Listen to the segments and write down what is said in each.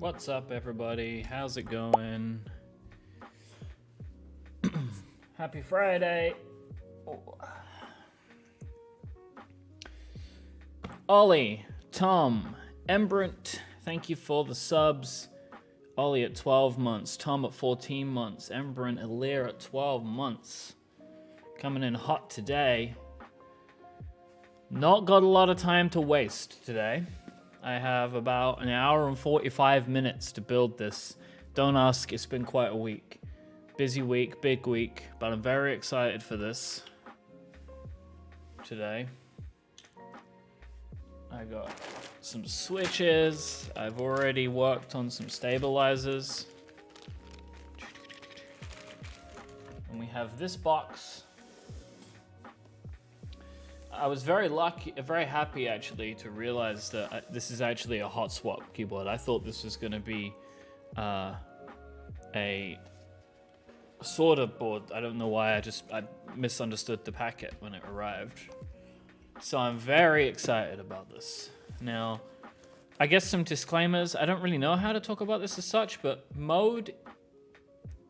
What's up, everybody? How's it going? Happy Friday. Oh. Ollie, Tom, Embrant, thank you for the subs. Ollie at 12 months, Tom at 14 months, Embrant Alir at 12 months. Coming in hot today. Not got a lot of time to waste today. I have about an hour and 45 minutes to build this. Don't ask, it's been quite a week. Busy week, big week, but I'm very excited for this today. I got some switches. I've already worked on some stabilizers. And we have this box. I was very happy actually to realize that this is actually a hot swap keyboard. I thought this was going to be a solder board. I don't know why, I misunderstood the packet when it arrived. So I'm very excited about this. Now, I guess some disclaimers. I don't really know how to talk about this as such, but Mode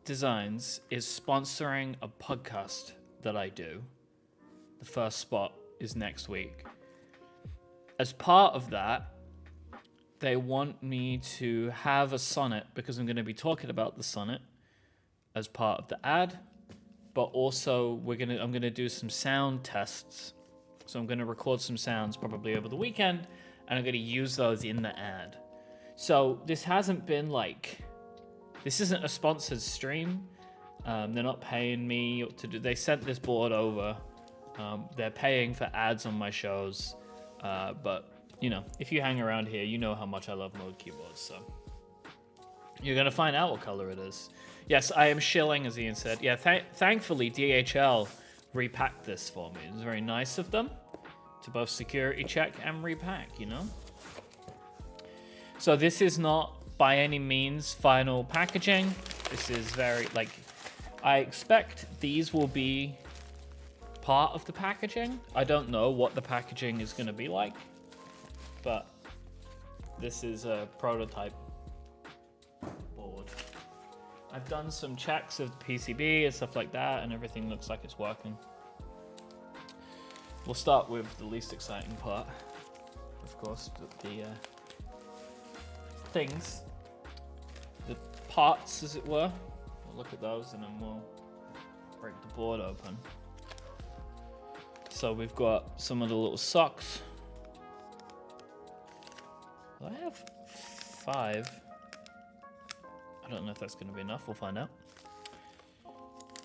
Designs is sponsoring a podcast that I do. The first spot is next week. As part of that, they want me to have a sonnet because I'm going to be talking about the sonnet as part of the ad, but also I'm going to do some sound tests. So I'm going to record some sounds probably over the weekend, and I'm going to use those in the ad. So this isn't a sponsored stream. They're not paying me to do. They sent this board over. They're paying for ads on my shows, but you know, if you hang around here, you know how much I love Mode keyboards. So you're gonna find out what color it is. Yes, I am shilling, as Ian said. Yeah, thankfully DHL repacked this for me. It was very nice of them to both security check and repack, you know? So this is not by any means final packaging. This is I expect these will be part of the packaging. I don't know what the packaging is going to be like, but this is a prototype board. I've done some checks of the PCB and stuff like that, and everything looks like it's working. We'll start with the least exciting part, of course, the things, the parts, as it were. We'll look at those and then we'll break the board open. So we've got some of the little socks. I have 5. I don't know if that's going to be enough. We'll find out.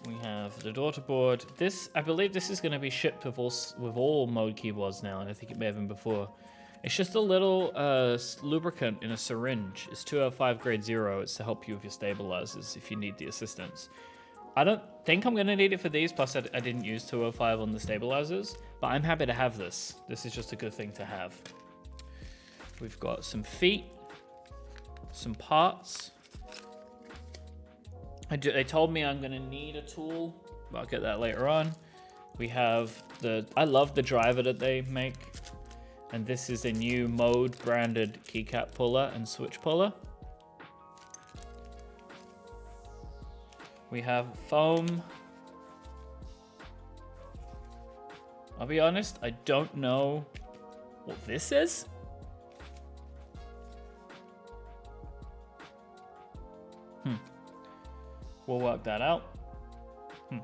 We have the daughter board. I believe this is going to be shipped with all Mode keyboards now, and I think it may have been before. It's just a little lubricant in a syringe. It's 205 grade 0. It's to help you with your stabilizers if you need the assistance. I don't think I'm going to need it for these, plus I didn't use 205 on the stabilizers, but I'm happy to have this. This is just a good thing to have. We've got some feet, some parts. They told me I'm going to need a tool, but I'll get that later on. We have I love the driver that they make, and this is a new Mode branded keycap puller and switch puller. We have foam. I'll be honest, I don't know what this is. We'll work that out. And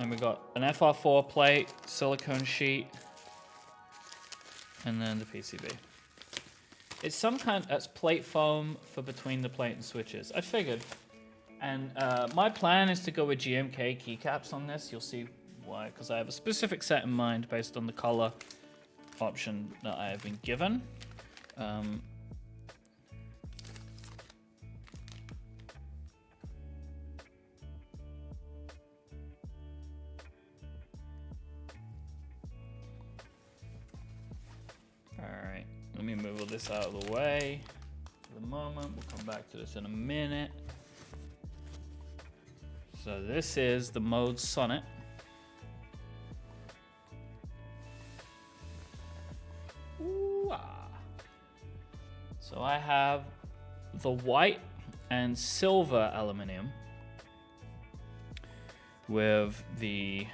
we got an FR4 plate, silicone sheet, and then the PCB. It's that's plate foam for between the plate and switches. I figured. And my plan is to go with GMK keycaps on this. You'll see why, because I have a specific set in mind based on the color option that I have been given. Alright, let me move all this out of the way for the moment. We'll come back to this in a minute. So this is the Mode Sonnet. So I have the white and silver aluminium with the,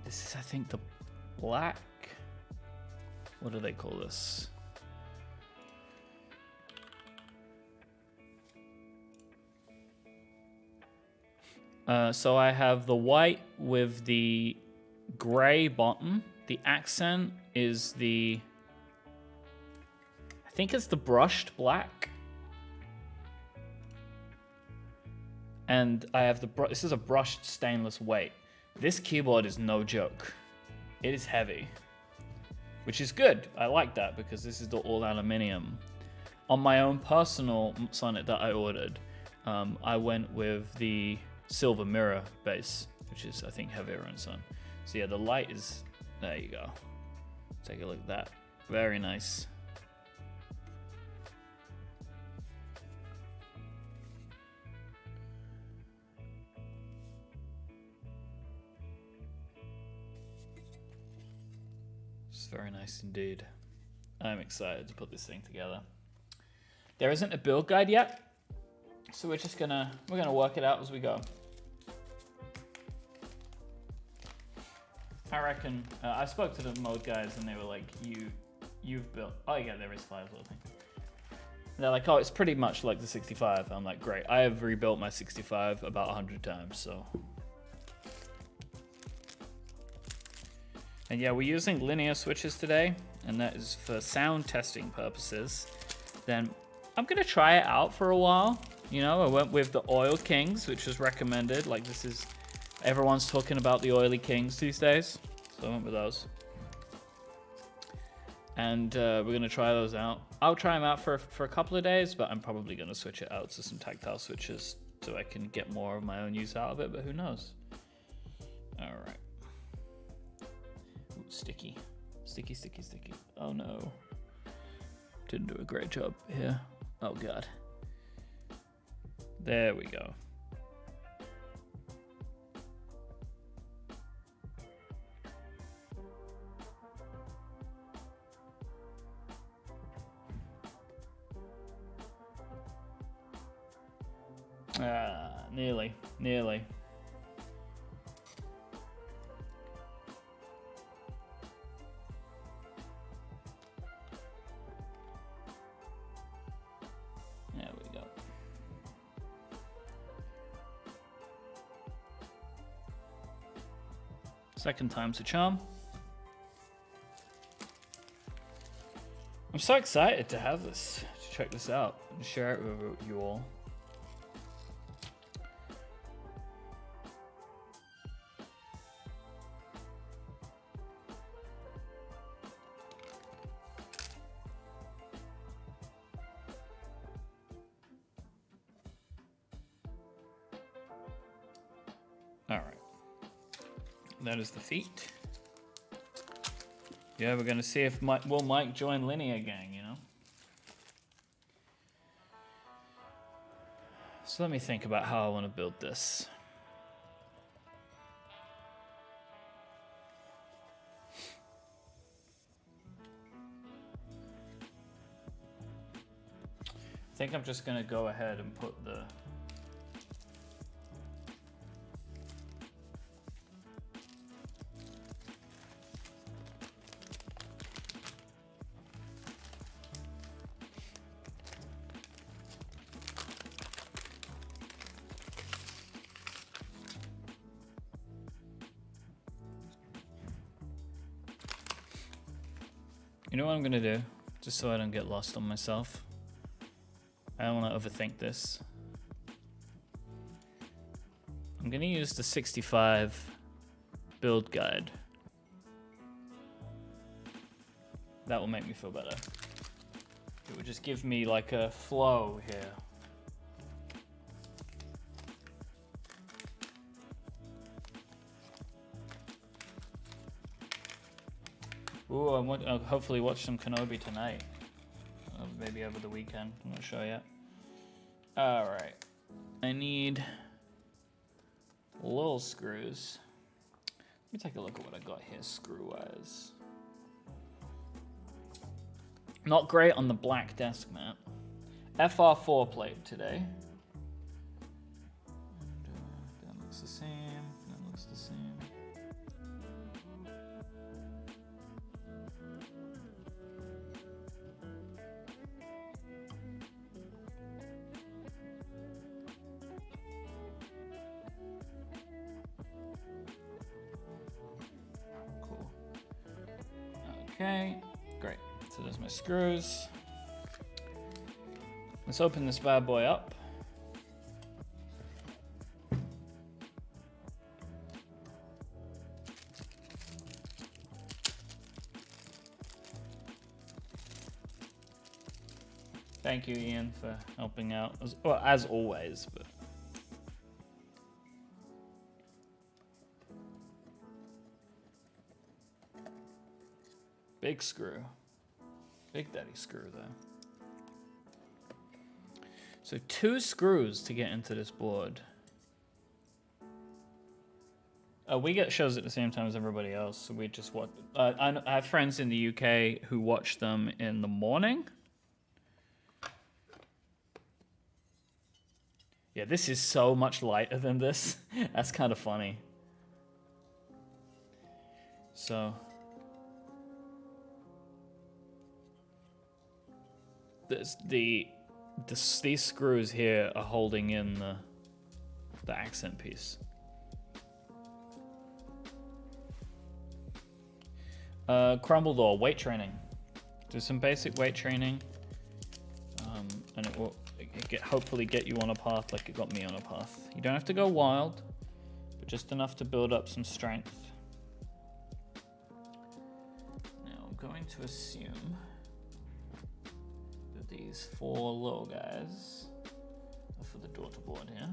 this is I think the black, what do they call this? So I have the white with the gray bottom. The accent is the, I think it's the brushed black. And I have the, this is a brushed stainless weight. This keyboard is no joke. It is heavy, which is good. I like that because this is the all aluminium. On my own personal Sonnet that I ordered, I went with the silver mirror base, which is I think heavier on sun. So yeah, the light is, there you go. Take a look at that. Very nice. It's very nice indeed. I'm excited to put this thing together. There isn't a build guide yet, so we're gonna work it out as we go. I reckon, I spoke to the mode guys and they were like, you've built, oh yeah, there is Firewall thing. They're like, oh, it's pretty much like the 65. I'm like, great. I have rebuilt my 65 about 100 times, so. And yeah, we're using linear switches today, and that is for sound testing purposes. Then I'm gonna try it out for a while. You know, I went with the Oil Kings, which was recommended. Like this is, everyone's talking about the Oily Kings these days. So I went with those. And we're gonna try those out. I'll try them out for a couple of days, but I'm probably gonna switch it out to some tactile switches so I can get more of my own use out of it, but who knows? All right. Ooh, sticky. Sticky, sticky, sticky. Oh no. Didn't do a great job here. Oh God. There we go. Nearly, nearly. There we go. Second time's a charm. I'm so excited to have this, to check this out and share it with you all. All right, that is the feet. Yeah, we're gonna see if Mike join Linear Gang, you know? So let me think about how I want to build this. I think I'm just gonna go ahead and put the You know what I'm gonna do? Just so I don't get lost on myself. I don't wanna overthink this. I'm gonna use the 65 build guide. That will make me feel better. It will just give me like a flow here. Ooh, I'll hopefully watch some Kenobi tonight. Maybe over the weekend. I'm not sure yet. All right. I need little screws. Let me take a look at what I got here screw-wise. Not great on the black desk mat. FR4 plate today. That looks the same. That looks the same. Cool. Okay, great. So there's my screws. Let's open this bad boy up. Thank you, Ian, for helping out, as always. But big screw, big daddy screw there. So 2 screws to get into this board. We get shows at the same time as everybody else, so we just watch. I have friends in the UK who watch them in the morning. Yeah, this is so much lighter than this. That's kind of funny. So these screws here are holding in the accent piece. Crumble door, weight training. Do some basic weight training, and it will hopefully get you on a path like it got me on a path. You don't have to go wild, but just enough to build up some strength. Now I'm going to assume that these 4 little guys are for the daughter board here.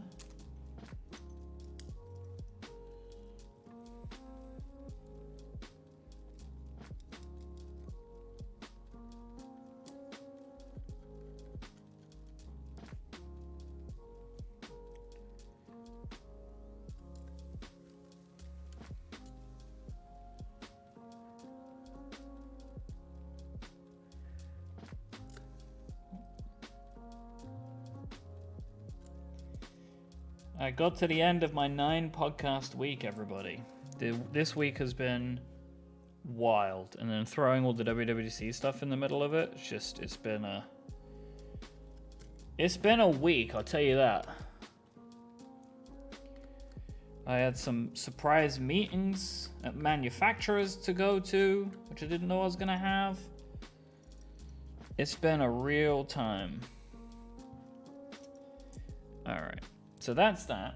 I got to the end of my 9 podcast week, everybody. This week has been wild, and then throwing all the WWDC stuff in the middle of it, it's been a week, I'll tell you that. I had some surprise meetings at manufacturers to go to, which I didn't know I was gonna have. It's been a real time. All right. So that's that.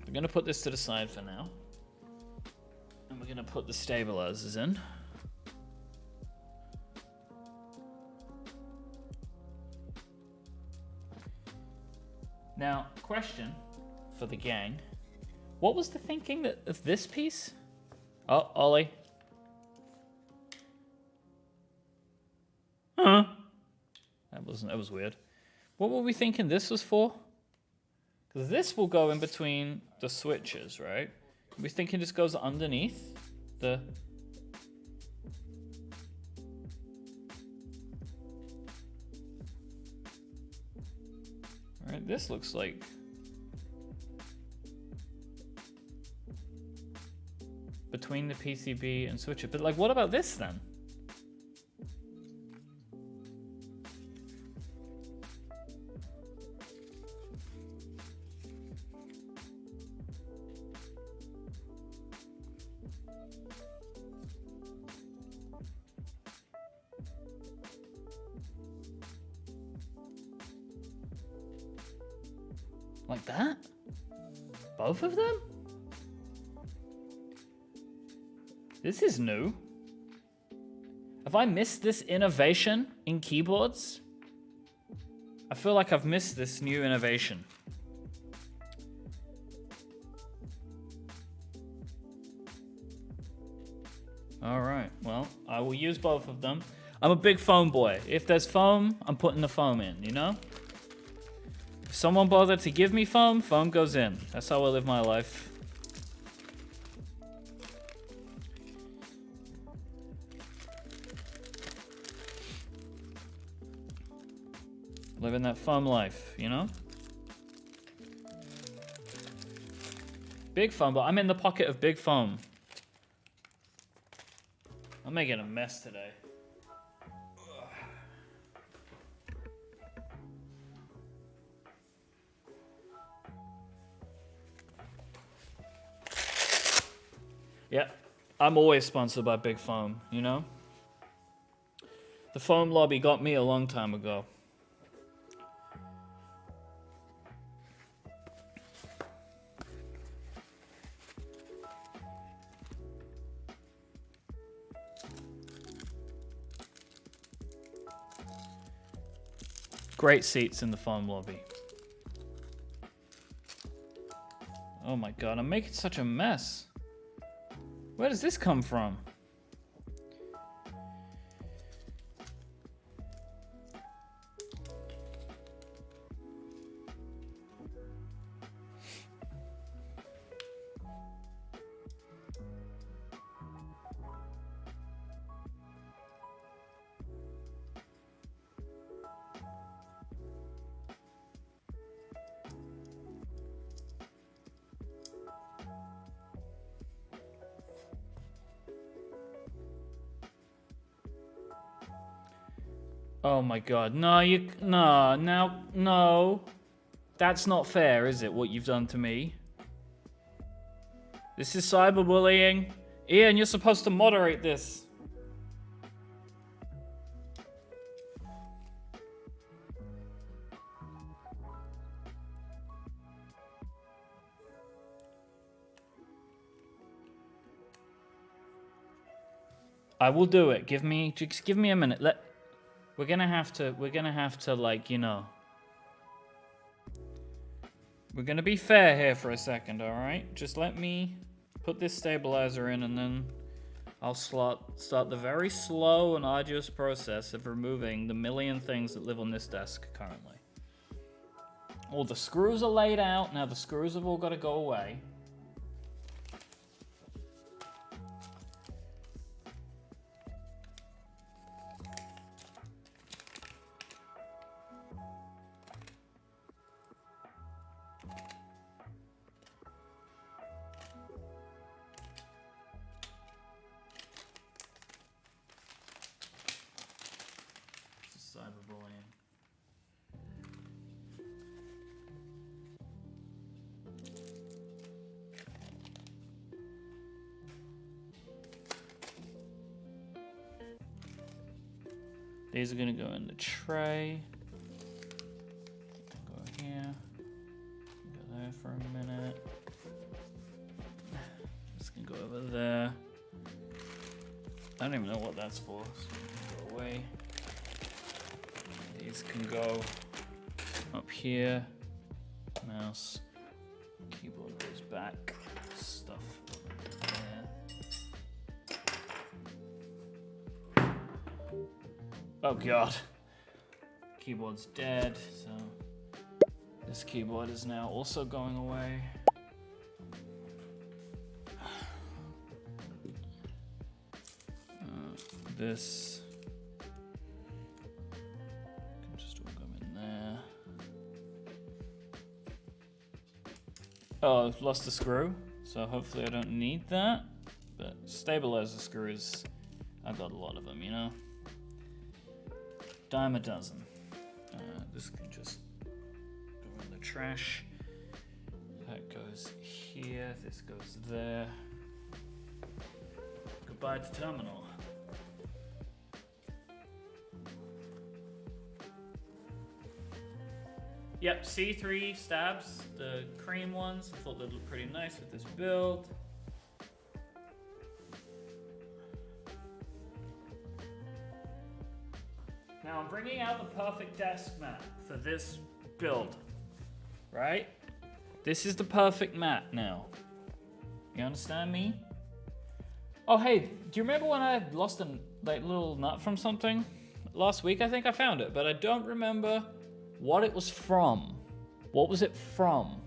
We're going to put this to the side for now. And we're going to put the stabilizers in. Now, question for the gang. What was the thinking of this piece? Oh, Ollie. Huh? That was weird. What were we thinking this was for? Because this will go in between the switches, right? We're thinking this goes underneath the... Right, this looks like... between the PCB and switcher. But like, what about this then? Like that? Both of them? This is new. Have I missed this innovation in keyboards? I feel like I've missed this new innovation. All right, well, I will use both of them. I'm a big foam boy. If there's foam, I'm putting the foam in, you know? If someone bothered to give me foam, foam goes in. That's how I live my life. Living that foam life, you know? Big foam, but I'm in the pocket of big foam. I'm making a mess today. Yeah, I'm always sponsored by Big Foam, you know? The foam lobby got me a long time ago. Great seats in the foam lobby. Oh my god, I'm making such a mess. Where does this come from? Oh my god, no. That's not fair, is it, what you've done to me? This is cyberbullying. Ian, you're supposed to moderate this. I will do it. Just give me a minute. We're gonna have to like, you know. We're gonna be fair here for a second, alright? Just let me put this stabilizer in and then I'll start the very slow and arduous process of removing the million things that live on this desk currently. All the screws are laid out. Now the screws have all got to go away. Cyberbullying. These are gonna go in the tray. Go here. Go there for a minute. This can go over there. I don't even know what that's for. So go away. These can go up here. Mouse. Keyboard goes back. Stuff there. Oh god. Keyboard's dead, so this keyboard is now also going away. This can just all go in there. Oh, I've lost a screw, so hopefully I don't need that. But stabilizer screws, I've got a lot of them, you know? Dime a dozen. This can just go in the trash. That goes here, this goes there. Goodbye to terminal. Yep, C3 stabs, the cream ones. I thought they'd look pretty nice with this build. Now I'm bringing out the perfect desk mat for this build, right? This is the perfect mat now. You understand me? Oh hey, do you remember when I lost a little nut from something? Last week I think I found it, but I don't remember what it was from. What was it from?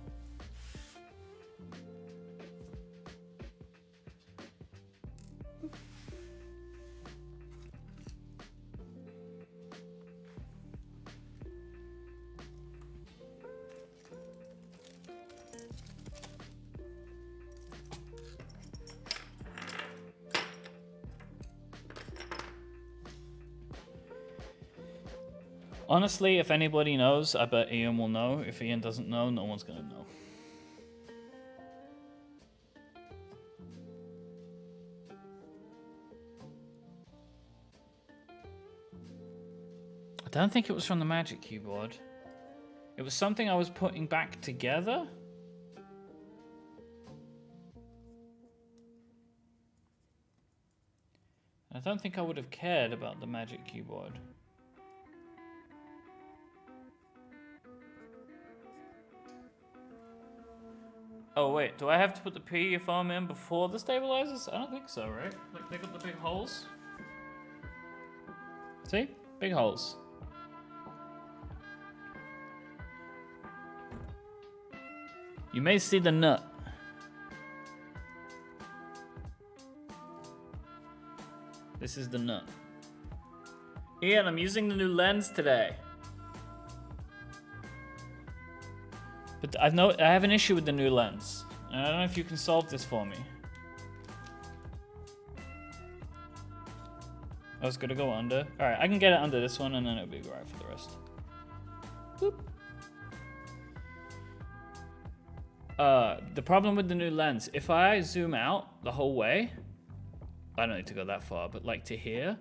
Honestly, if anybody knows, I bet Ian will know. If Ian doesn't know, no one's gonna know. I don't think it was from the Magic Keyboard. It was something I was putting back together. I don't think I would have cared about the Magic Keyboard. Oh wait, do I have to put the PE foam in before the stabilizers? I don't think so, right? Like they got the big holes. See? Big holes. You may see the nut. This is the nut. Ian, I'm using the new lens today. But I have an issue with the new lens. And I don't know if you can solve this for me. I was gonna go under. Alright, I can get it under this one and then it'll be alright for the rest. Boop. The problem with the new lens, if I zoom out the whole way, I don't need to go that far, but like to here,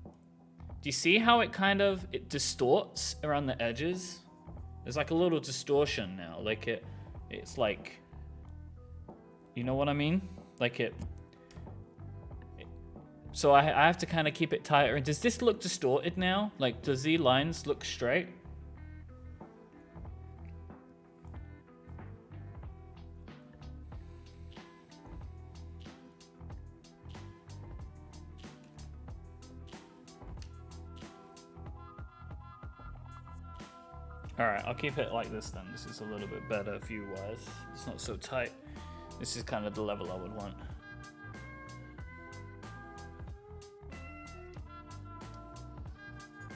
do you see how it distorts around the edges? There's like a little distortion now, like it's like, you know what I mean? Like so I have to kind of keep it tighter. Does this look distorted now? Like, does these lines look straight? Alright, I'll keep it like this then. This is a little bit better view-wise. It's not so tight. This is kind of the level I would want.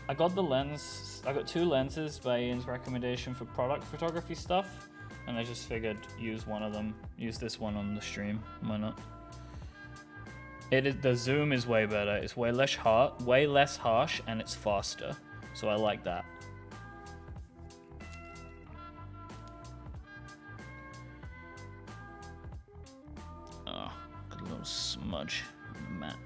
I got the lens, I got 2 lenses by Ian's recommendation for product photography stuff, and I just figured use one of them, use this one on the stream, why not? The zoom is way better, it's way less harsh, and it's faster, so I like that. Oh, got a little smudge on the mat.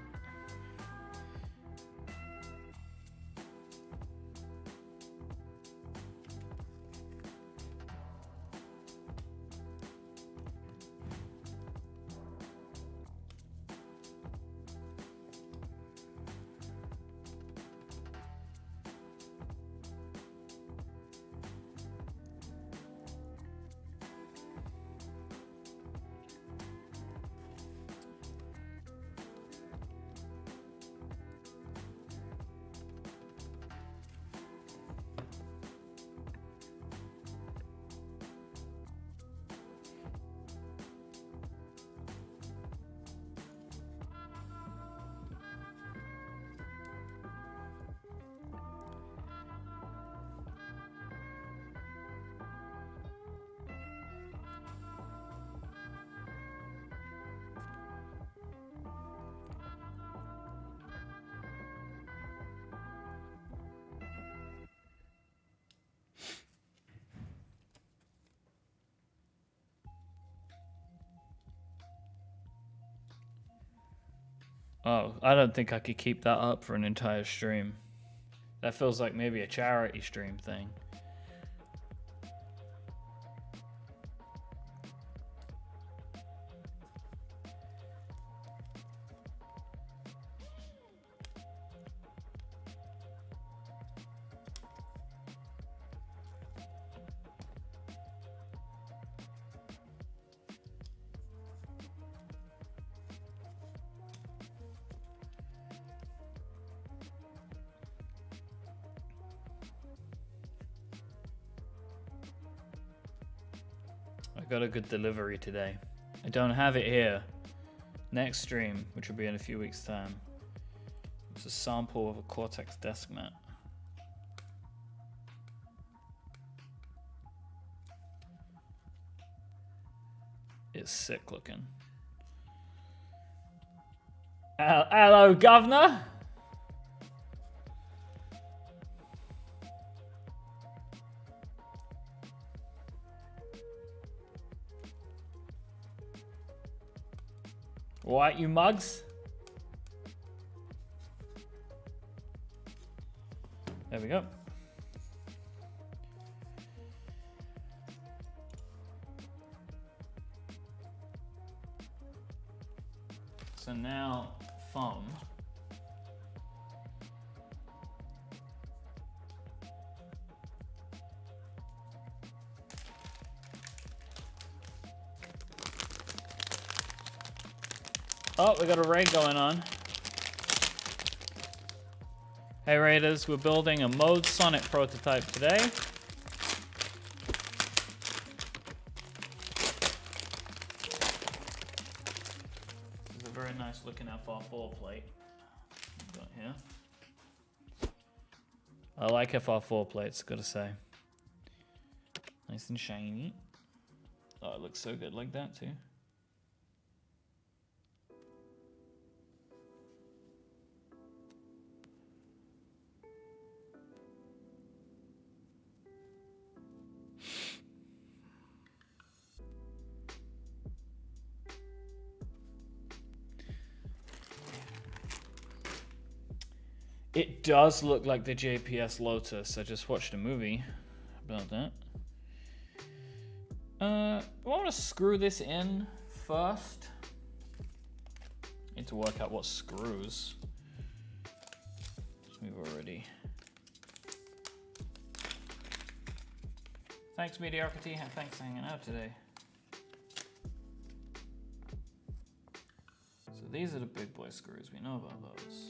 Oh, I don't think I could keep that up for an entire stream. That feels like maybe a charity stream thing. I got a good delivery today. I don't have it here. Next stream, which will be in a few weeks' time, it's a sample of a Cortex desk mat. It's sick looking. Hello, governor. What, you mugs? There we go. So now, foam. Oh, we got a raid going on. Hey raiders, we're building a mode Sonnet prototype today. This is a very nice looking FR4 plate we've got here. I like FR4 plates, gotta say. Nice and shiny. Oh, it looks so good like that too. It does look like the JPS Lotus. I just watched a movie about that. I want to screw this in first. Need to work out what screws. We've already. Thanks, Mediocrity. Thanks for hanging out today. So these are the big boy screws. We know about those.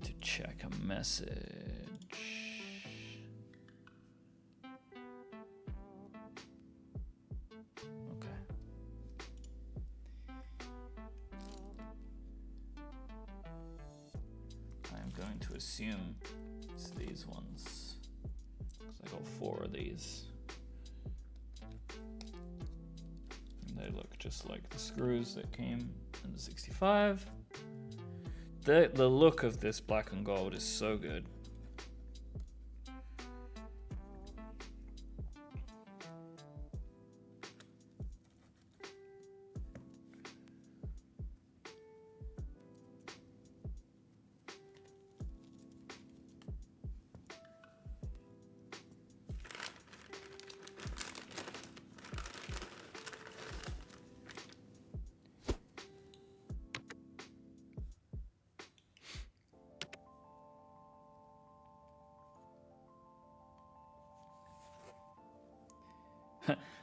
To check a message. Okay. I'm going to assume it's these ones. Because I got 4 of these. And they look just like the screws that came in the 65. The look of this black and gold is so good.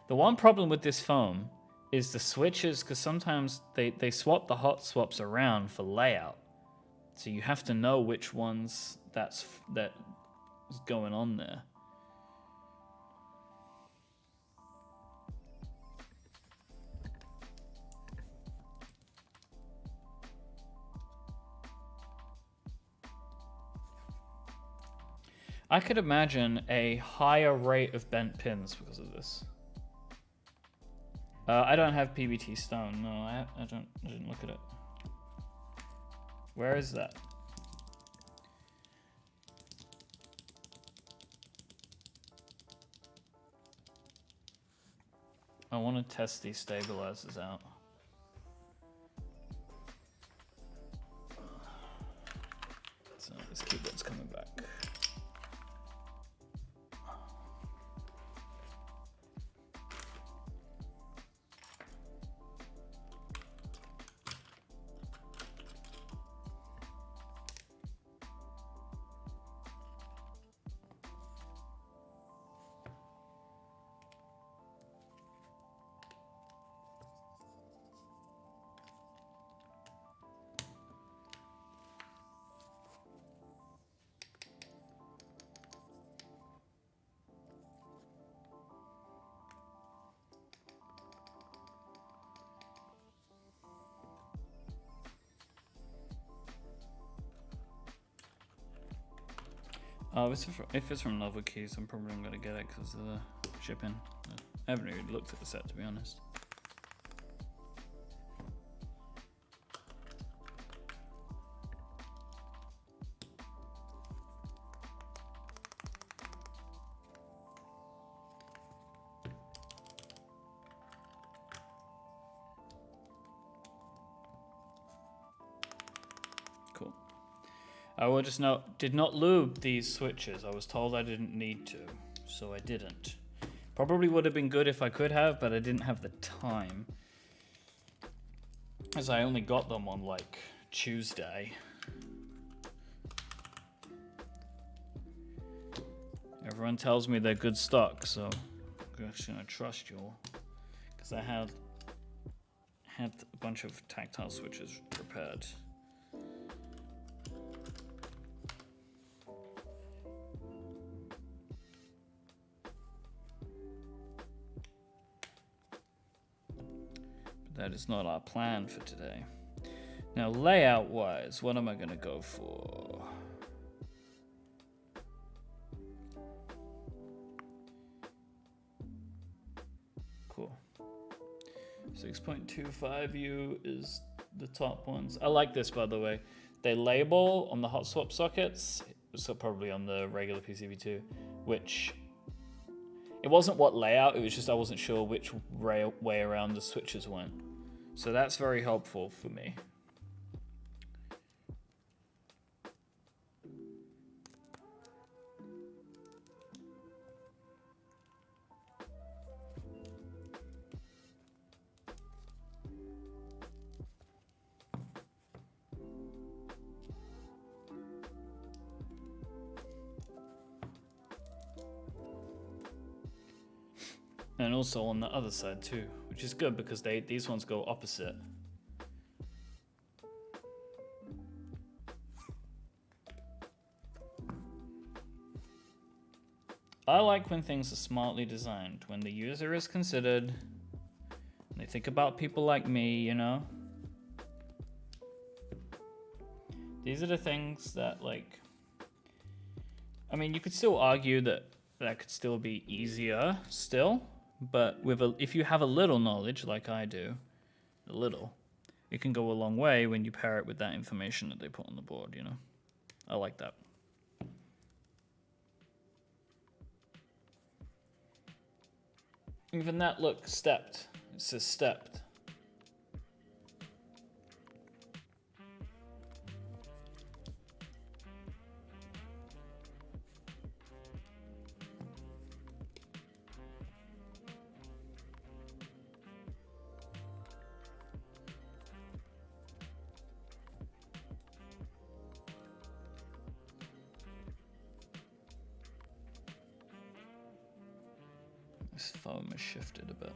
The one problem with this foam is the switches, because sometimes they swap the hot swaps around for layout. So you have to know which ones that is going on there. I could imagine a higher rate of bent pins because of this. I don't have PBT stone. No, I didn't look at it. Where is that? I want to test these stabilizers out. So this keyboard's coming back. Oh, if it's from Novel Keys, I'm probably not going to get it because of the shipping. I haven't really looked at the set, to be honest. did not lube these switches. I was told I didn't need to, so I didn't. Probably would have been good if I could have, but I didn't have the time. As I only got them on like Tuesday. Everyone tells me they're good stock, so I'm just gonna trust you all. Because I had a bunch of tactile switches prepared. That is not our plan for today. Now, layout-wise, what am I going to go for? Cool. 6.25U is the top ones. I like this, by the way. They label on the hot swap sockets, so probably on the regular PCB too, which... It wasn't what layout, it was just I wasn't sure which way around the switches went. So that's very helpful for me. And also on the other side too, which is good because these ones go opposite. I like when things are smartly designed, when the user is considered, and they think about people like me, you know? These are the things that, like... I mean, you could still argue that could still be easier still, but if you have a little knowledge, like I do, a little, it can go a long way when you pair it with that information that they put on the board, you know? I like that. Even that, look, stepped. It says stepped. This foam has shifted a bit.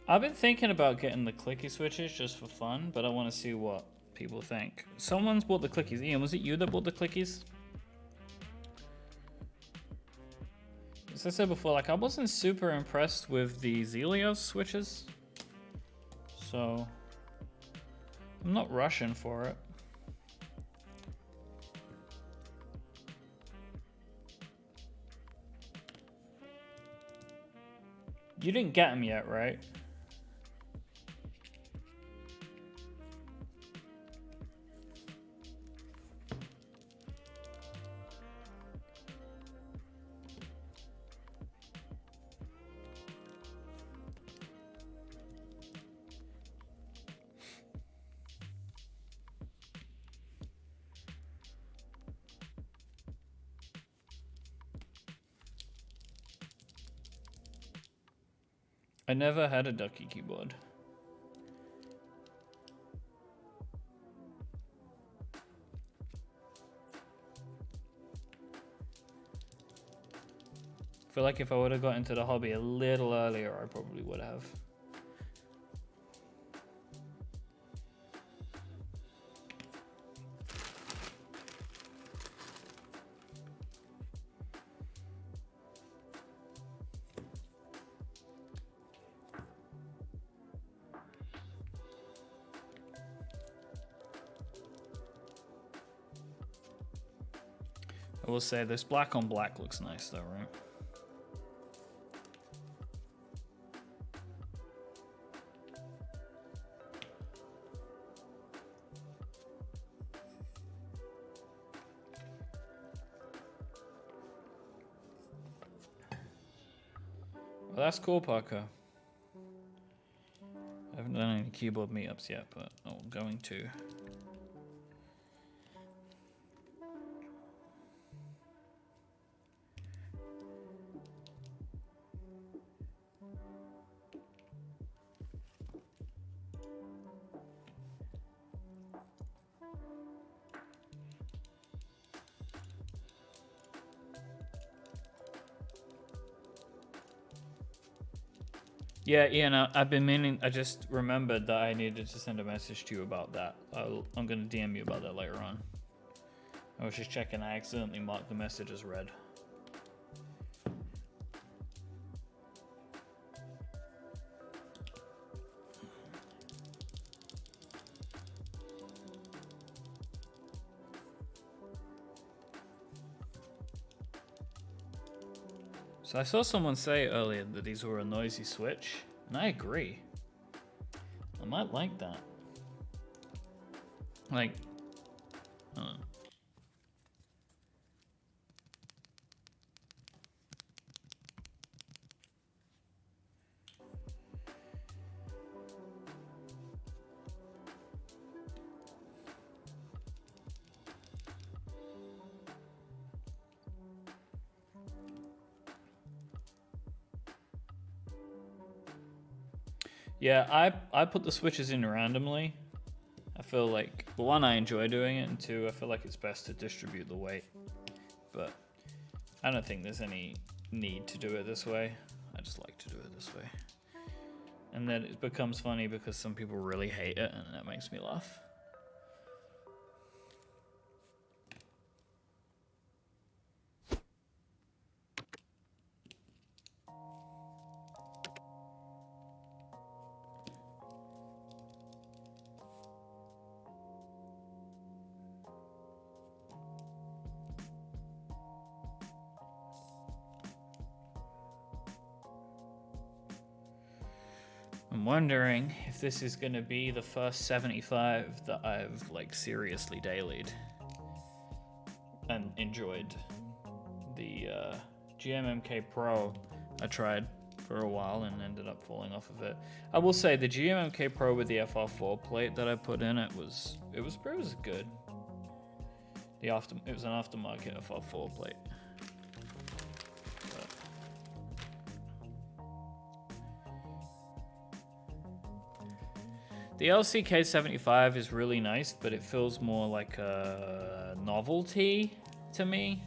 I've been thinking about getting the clicky switches just for fun, but I want to see what people think. Someone's bought the clickies. Ian, was it you that bought the clickies? As I said before, like I wasn't super impressed with the Zelios switches, so I'm not rushing for it. You didn't get them yet, right? I never had a ducky keyboard. I feel like if I would have got into the hobby a little earlier, I probably would have. I will say this black on black looks nice though, right? Well, that's cool, Parker. I haven't done any keyboard meetups yet, but I'm going to. Yeah, Ian, I've been meaning. I just remembered that I needed to send a message to you about that. I'm gonna DM you about that later on. I was just checking. I accidentally marked the message as read. So I saw someone say earlier that these were a noisy switch, and I agree. I might like that. Like, I don't know. Yeah, I put the switches in randomly. I feel like, well, one, I enjoy doing it, and two, I feel like it's best to distribute the weight. But I don't think there's any need to do it this way. I just like to do it this way. And then it becomes funny because some people really hate it, and that makes me laugh. I'm wondering if this is going to be the first 75 that I've like seriously dailied and enjoyed. The GMMK Pro I tried for a while and ended up falling off of it. I will say the GMMK Pro with the FR4 plate that I put in it was good. It was an aftermarket FR4 plate. The LCK75 is really nice, but it feels more like a novelty to me.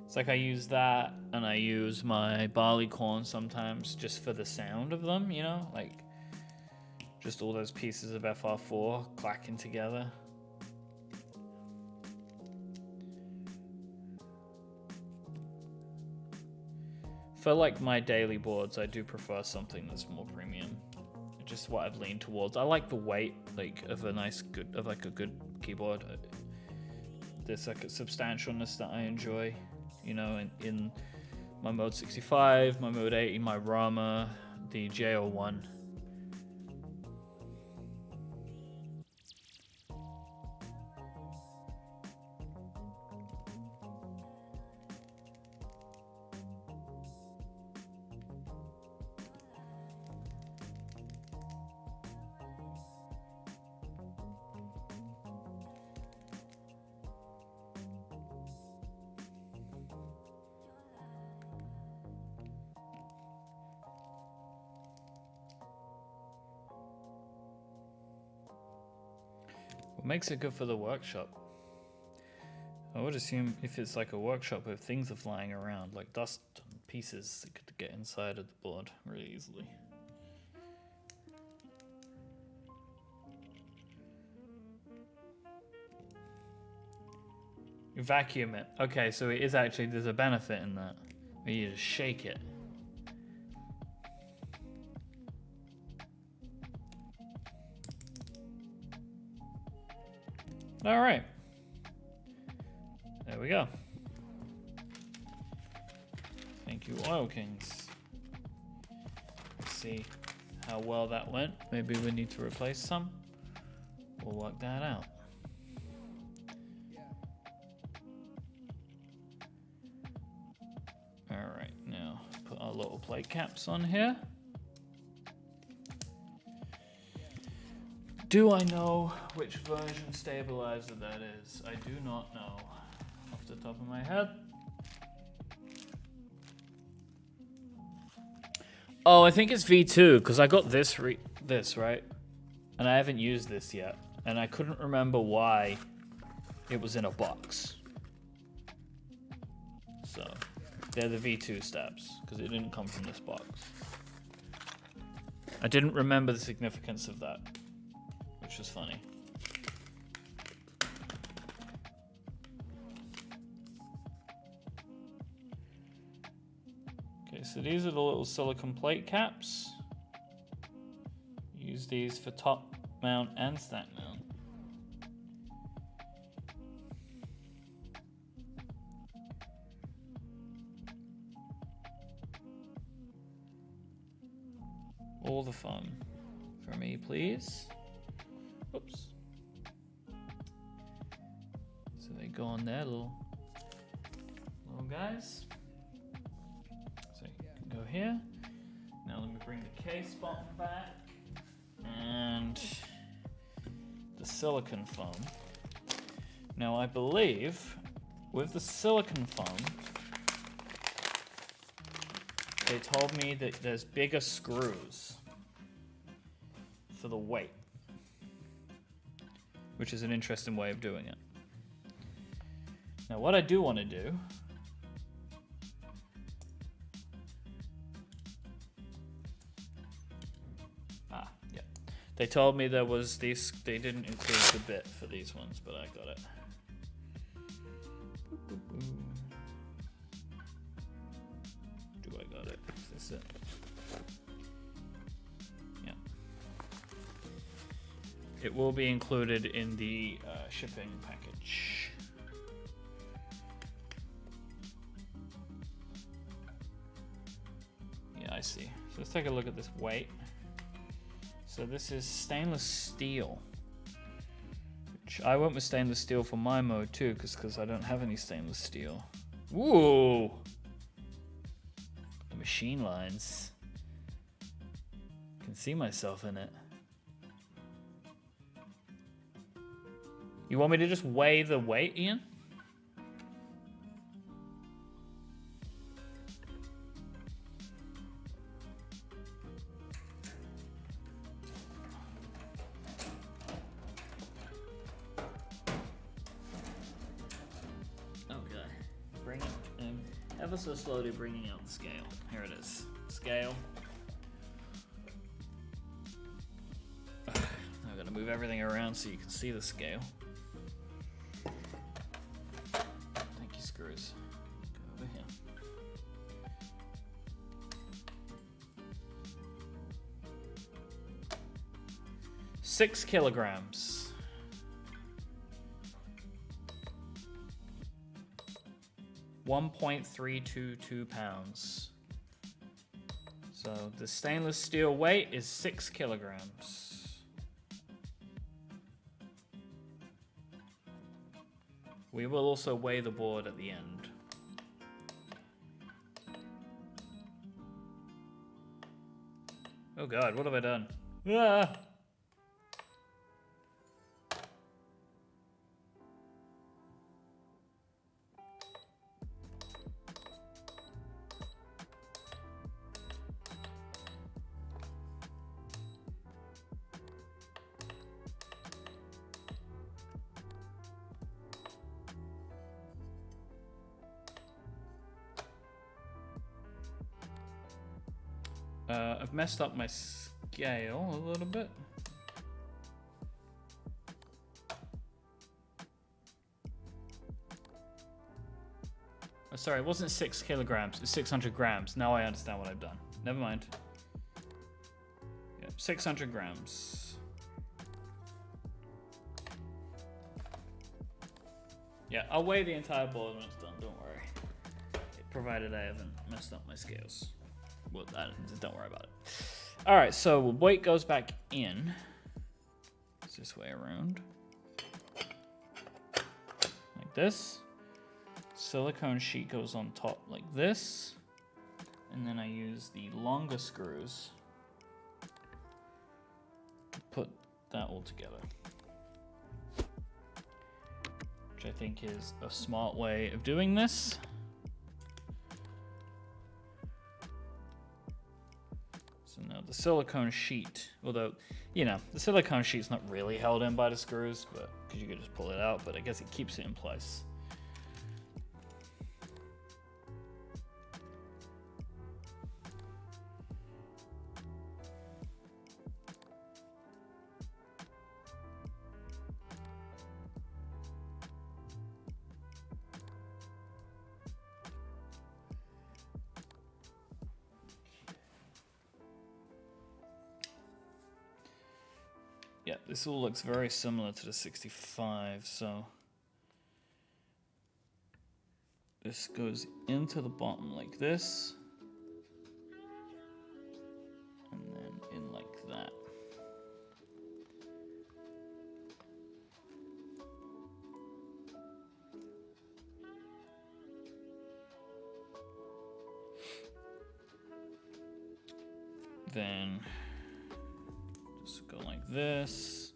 It's like I use that, and I use my barleycorn sometimes just for the sound of them, you know? Like, just all those pieces of FR4 clacking together. For like my daily boards, I do prefer something that's more premium. Just what I've leaned towards. I like the weight, like of a good keyboard. There's like a substantialness that I enjoy, you know, in my Mode 65, my Mode 80, my Rama, the J01. What makes it good for the workshop? I would assume if it's like a workshop where things are flying around, like dust and pieces that could get inside of the board really easily. You vacuum it. Okay, so it is actually, there's a benefit in that. Where you just shake it. All right. There we go. Thank you, Oil Kings. Let's see how well that went. Maybe we need to replace some. We'll work that out. All right, now put our little plate caps on here. Do I know which version stabilizer that is? I do not know off the top of my head. Oh, I think it's V2 because I got this right, and I haven't used this yet, and I couldn't remember why it was in a box. So they're the V2 stabs because it didn't come from this box. I didn't remember the significance of that, which was funny. Okay, so these are the little silicone plate caps. Use these for top mount and stack mount. All the fun for me, please. Oops. So they go on there, little guys. So you can go here. Now let me bring the case bottom back and the silicone foam. Now I believe with the silicone foam, they told me that there's bigger screws for the weight, which is an interesting way of doing it. Now what I do want to do yeah. They told me there was these, they didn't include the bit for these ones, but I got it. Do I got it? Is this it? Yeah. It will be included in the shipping package. Yeah, I see. So let's take a look at this weight. So this is stainless steel. Which I went with stainless steel for my mode too, because I don't have any stainless steel. Ooh! The machine lines. I can see myself in it. You want me to just weigh the weight, Ian? Ever so slowly bringing out the scale. Here it is. Scale. I've got to move everything around so you can see the scale. Thank you, screws. Go over here. Six kilograms. 1.322 pounds. So the stainless steel weight is 6 kilograms. We will also weigh the board at the end. Oh God, what have I done? Ah! I've messed up my scale a little bit. Oh, sorry, it wasn't 6 kilograms, it's 600 grams. Now I understand what I've done. Never mind. Yep, 600 grams. Yeah, I'll weigh the entire board when it's done, don't worry. Provided I haven't messed up my scales. Well, don't worry about it. All right, so weight goes back in. It's this way around. Like this. Silicone sheet goes on top like this. And then I use the longer screws to put that all together. Which I think is a smart way of doing this. So now the silicone sheet, although, you know, the silicone sheet's not really held in by the screws, but because you could just pull it out, but I guess it keeps it in place. Yeah, this all looks very similar to the 65, so this goes into the bottom like this, and then in like that. Then just go like this.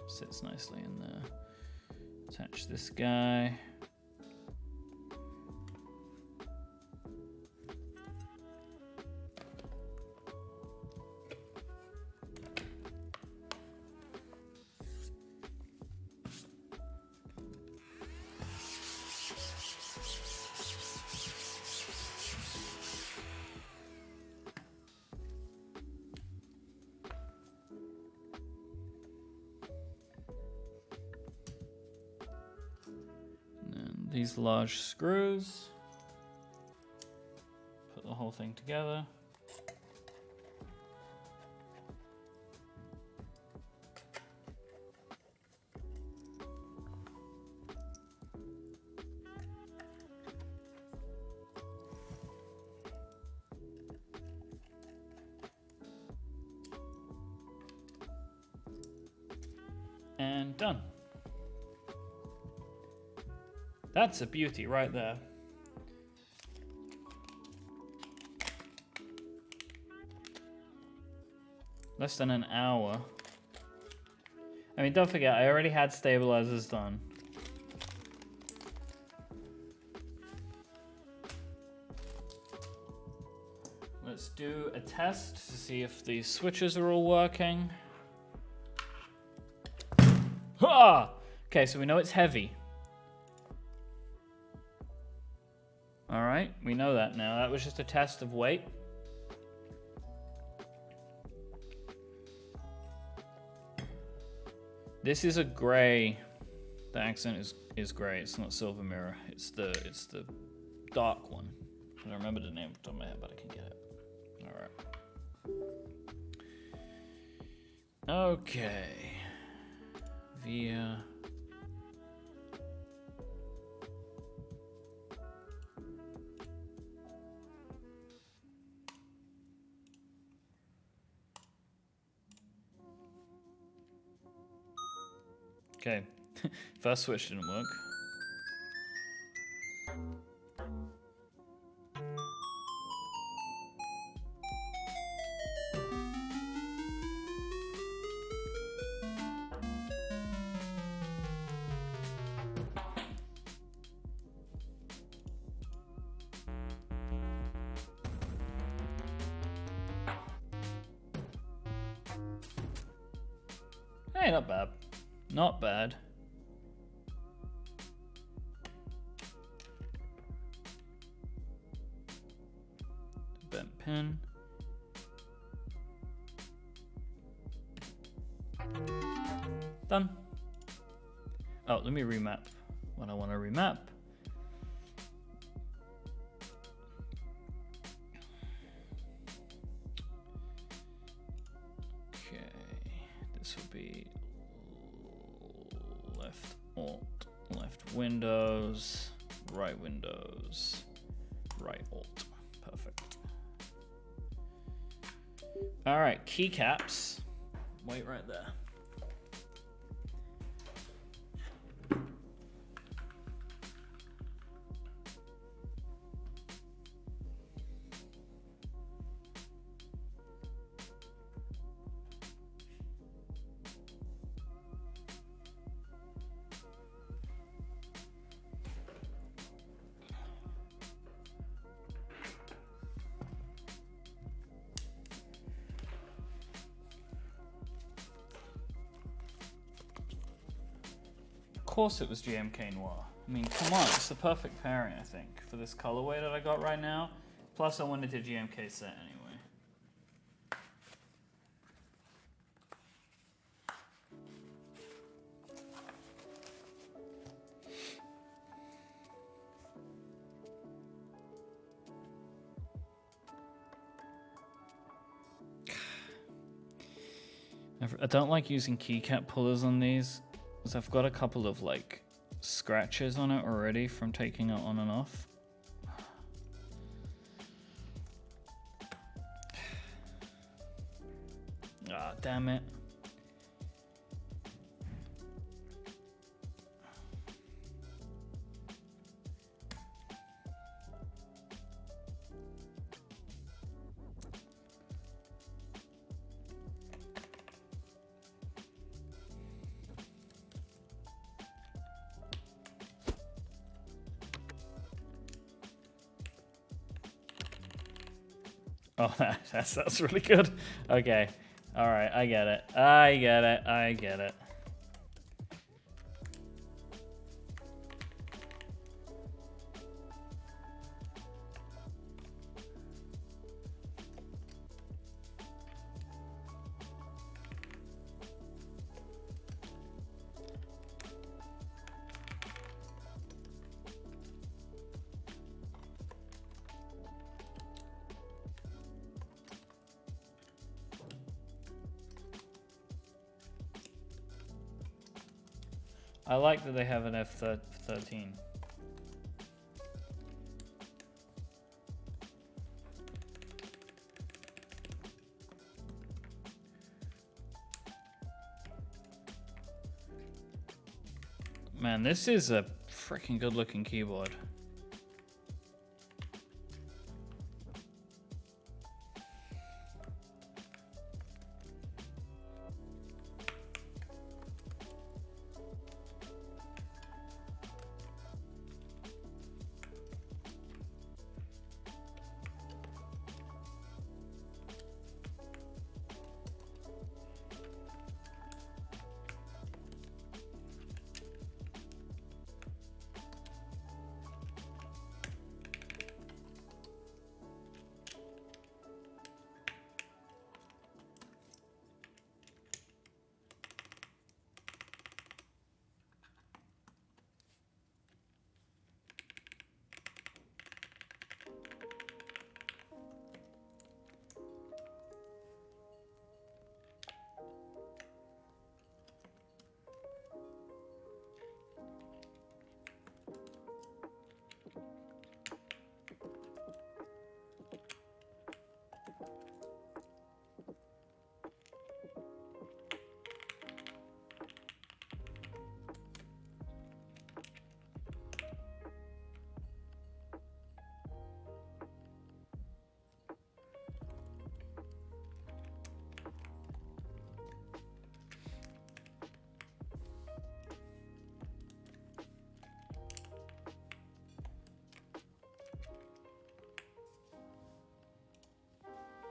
Sits nicely in there. Attach this guy. These large screws, put the whole thing together. And done. That's a beauty right there. Less than an hour. I mean, don't forget, I already had stabilizers done. Let's do a test to see if these switches are all working. Ha! Okay, so we know it's heavy. All right, we know that now. That was just a test of weight. This is a gray. The accent is gray. It's not silver mirror. It's the dark one. I don't remember the name off the top of my head, but I can get it. All right. Okay. Via. Okay, first switch didn't work. Hey, not bad. Not bad. Bent pin. Done. Oh, let me remap what I want to remap. Okay, this will be left Windows, right Windows, right Alt. Perfect. All right, keycaps. Wait right there. Of course it was GMK Noir. I mean, come on, it's the perfect pairing, I think, for this colorway that I got right now. Plus, I wanted a GMK set anyway. I don't like using keycap pullers on these, because I've got a couple of like scratches on it already from taking it on and off. Ah, damn it. Oh, that sounds really good. Okay. All right, I get it. I get it. I get it. I like that they have an F13. Man, this is a freaking good looking keyboard.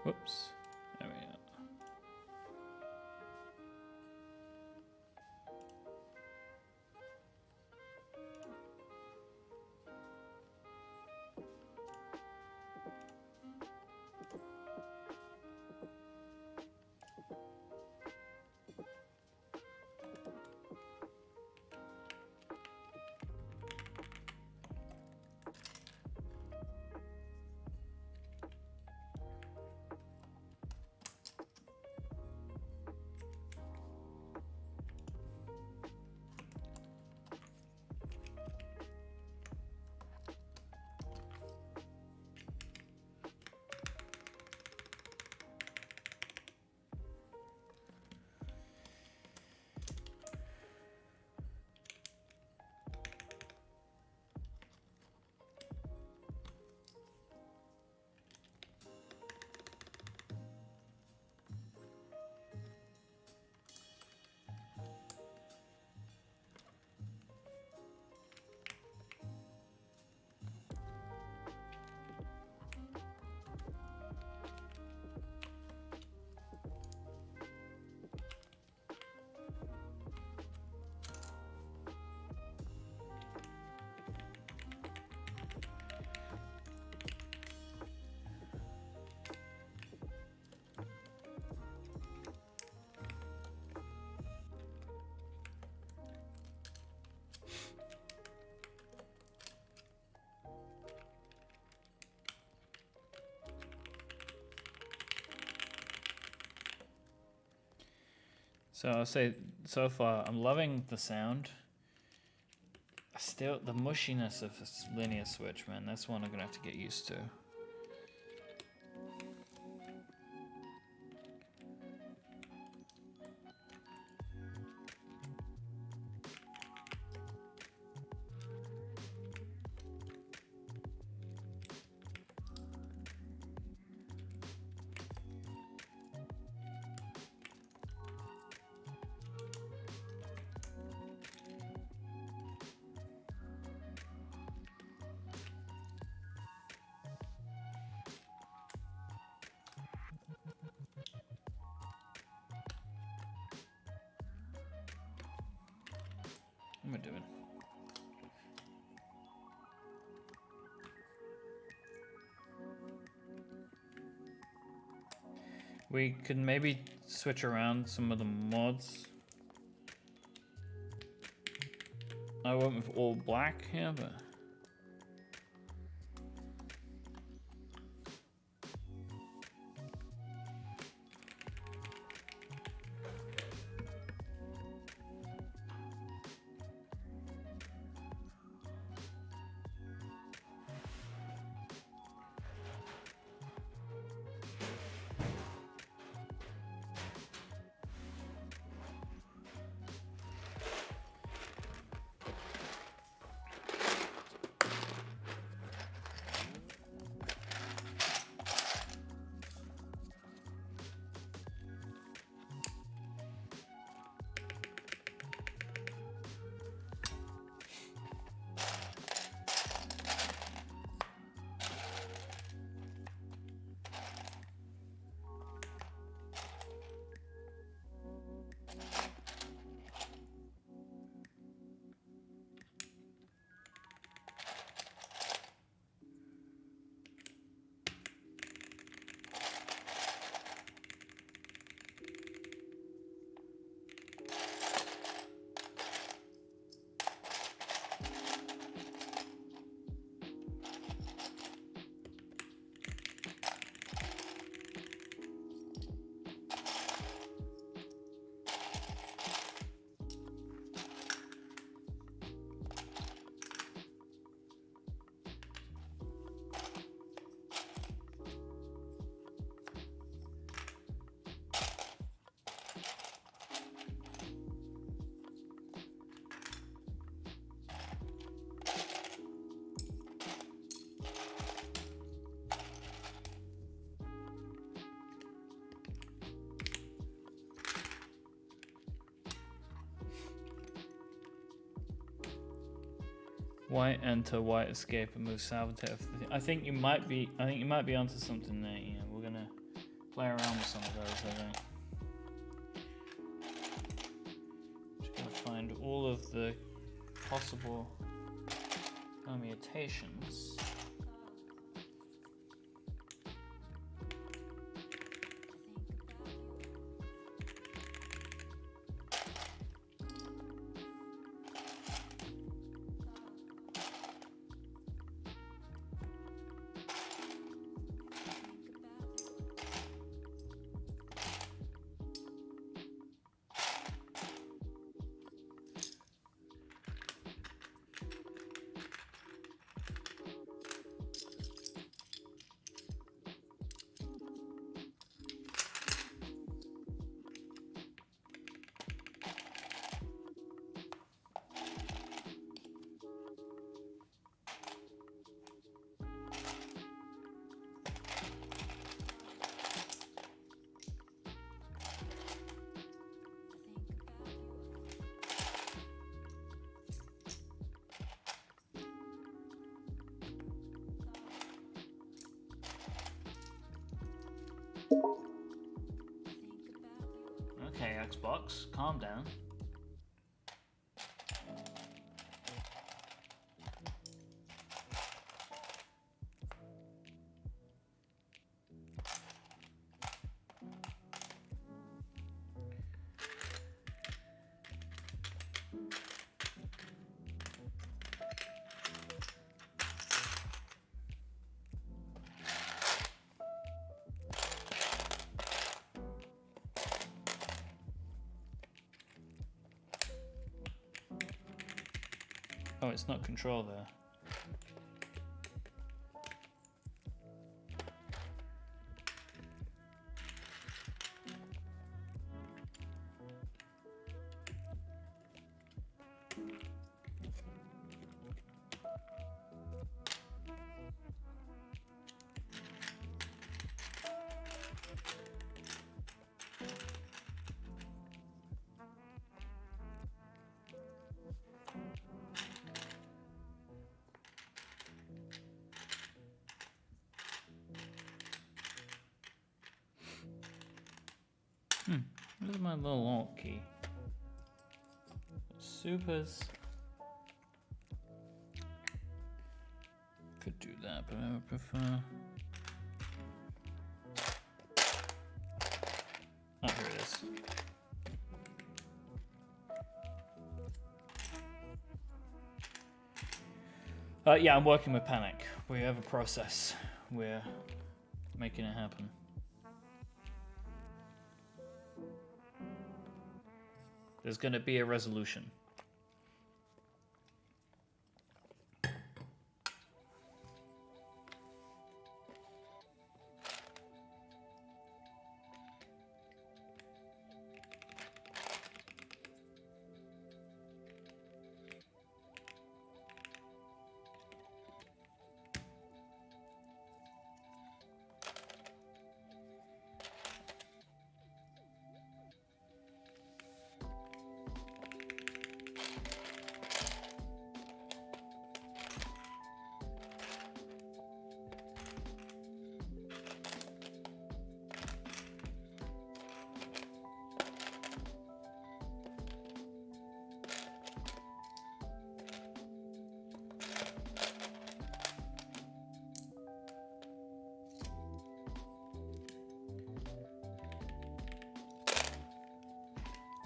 Whoops. There we go. So I'll say, so far, I'm loving the sound. Still, the mushiness of this linear switch, man, that's one I'm gonna have to get used to. What am I doing? We could maybe switch around some of the mods. I went with all black here, but... White enter, white escape, and move south to everything. I think you might be onto something there. Yeah, we're gonna play around with some of those. I think. Just gonna find all of the possible permutations. Okay, Xbox, calm down. Oh, it's not control there. Where's my little alt key? Supers. Could do that, but I would prefer. Oh, here it is. Yeah, I'm working with Panic. We have a process. We're making it happen. There's going to be a resolution.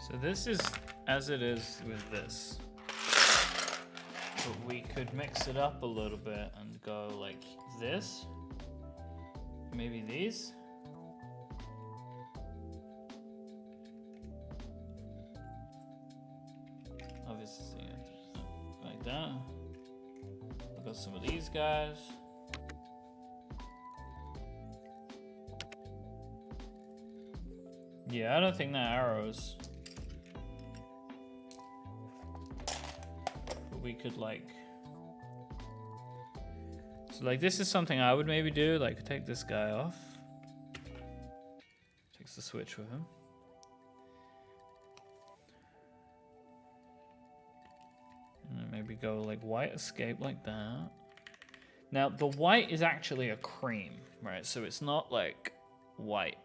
So this is as it is with this. But we could mix it up a little bit and go like this. Maybe these. Obviously, like that. I've got some of these guys. Yeah, I don't think that arrows. But we could like. So like this is something I would maybe do. Like take this guy off. Takes the switch with him. And then maybe go like white escape like that. Now the white is actually a cream, right? So it's not like white,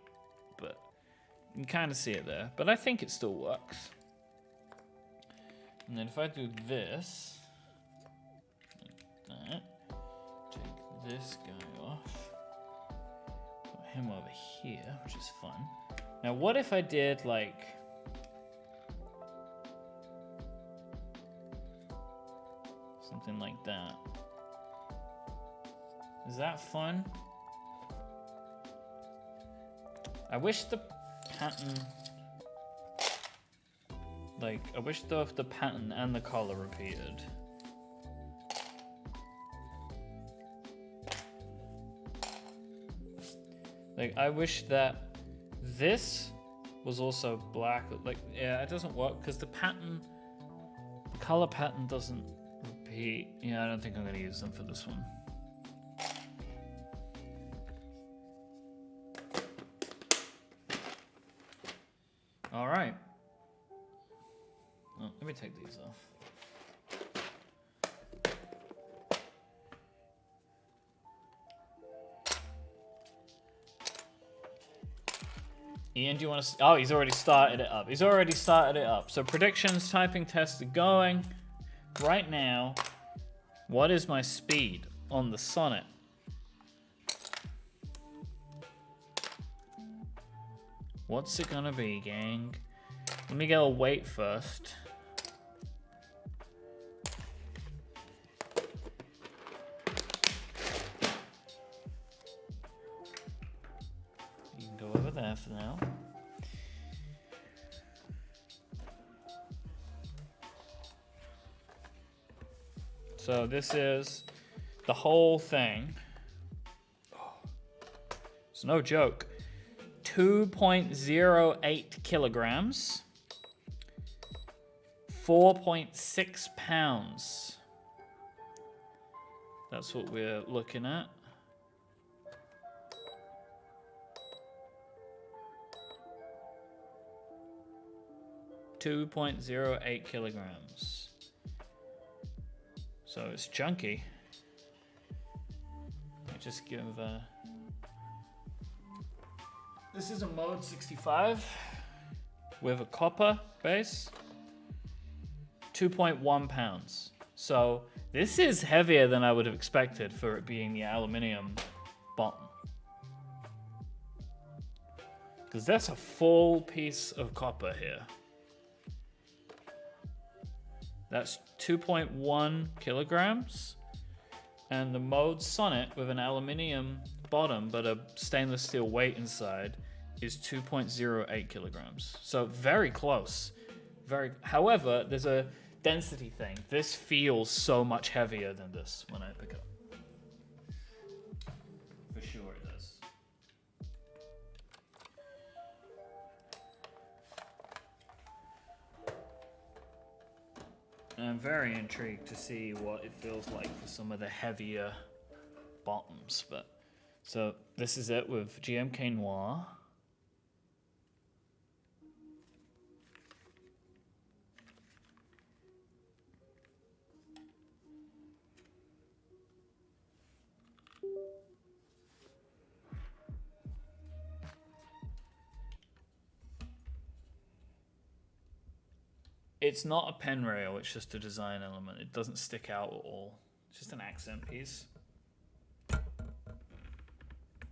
but you can kind of see it there. But I think it still works. And then if I do this, like that, take this guy off, put him over here, which is fun. Now what if I did like, something like that? Is that fun? I wish the pattern, like, I wish the pattern and the color repeated. Like, I wish that this was also black. Like, yeah, it doesn't work because the pattern, the color pattern doesn't repeat. Yeah, I don't think I'm gonna use them for this one. All right. Oh, let me take these off. Ian, do you want to? Oh, he's already started it up. He's already started it up. So predictions, typing tests are going. Right now, what is my speed on the Sonnet? What's it gonna be, gang? Let me get a weight first. You can go over there for now. So this is the whole thing. It's no joke. 2.08 kilograms. 4.6 pounds. That's what we're looking at. .08 kilograms. So it's chunky. I just give this is a mode 65 with a copper base. 2.1 pounds. So this is heavier than I would have expected for it being the aluminium bottom. Because that's a full piece of copper here. That's 2.1 kilograms. And the mode Sonnet with an aluminium bottom but a stainless steel weight inside is 2.08 kilograms. So very close. However, there's a density thing. This feels so much heavier than this when I pick up. For sure it does. And I'm very intrigued to see what it feels like for some of the heavier bottoms. But so this is it with GMK Noir. It's not a pen rail, it's just a design element. It doesn't stick out at all. It's just an accent piece.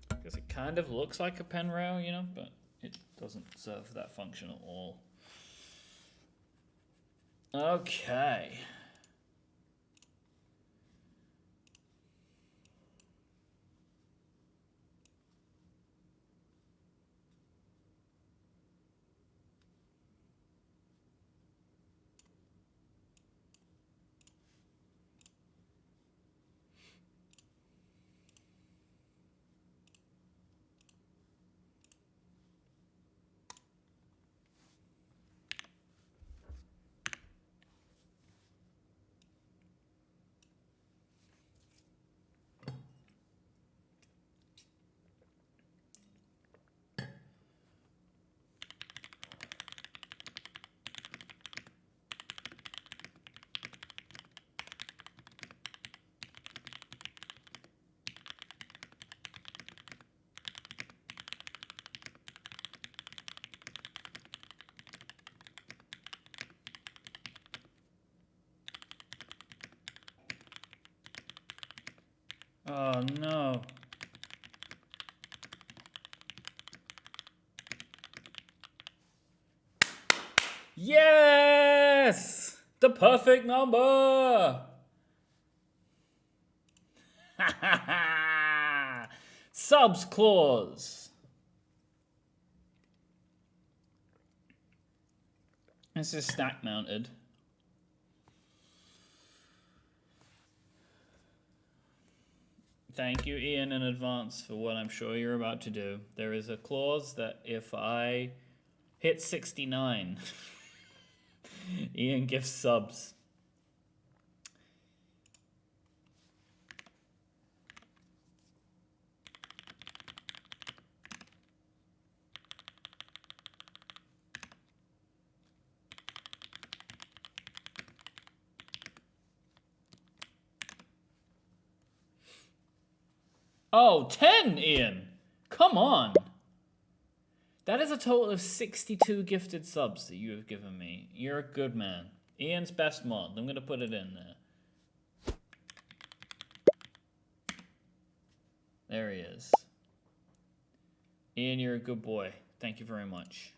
Because it kind of looks like a pen rail, you know, but it doesn't serve that function at all. Okay. Oh no. Yes! The perfect number! Subs clause. This is stack mounted. Thank you, Ian, in advance for what I'm sure you're about to do. There is a clause that if I hit 69, Ian gives subs. Oh, 10, Ian! Come on! That is a total of 62 gifted subs that you have given me. You're a good man. Ian's best mod. I'm going to put it in there. There he is. Ian, you're a good boy. Thank you very much.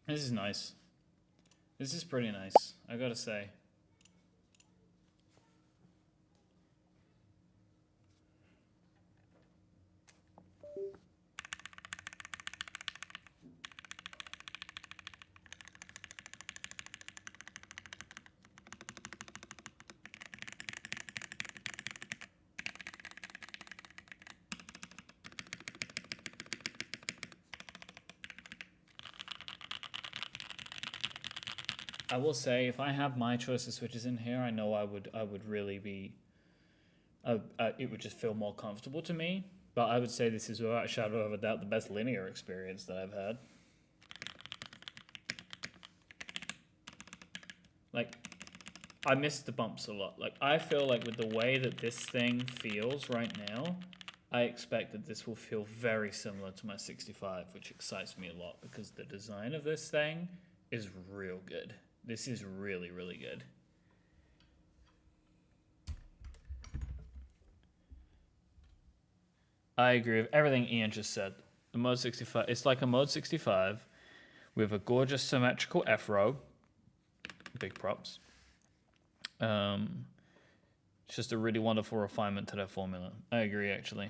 This is nice. This is pretty nice, I gotta say. I will say, if I have my choice of switches in here, I know I would really be. It would just feel more comfortable to me. But I would say this is without a shadow of a doubt the best linear experience that I've had. Like, I miss the bumps a lot. Like, I feel like with the way that this thing feels right now, I expect that this will feel very similar to my 65, which excites me a lot because the design of this thing is real good. This is really, really good. I agree with everything Ian just said. The Mode 65, it's like a Mode 65 with a gorgeous symmetrical F-row. Big props. It's just a really wonderful refinement to that formula. I agree, actually.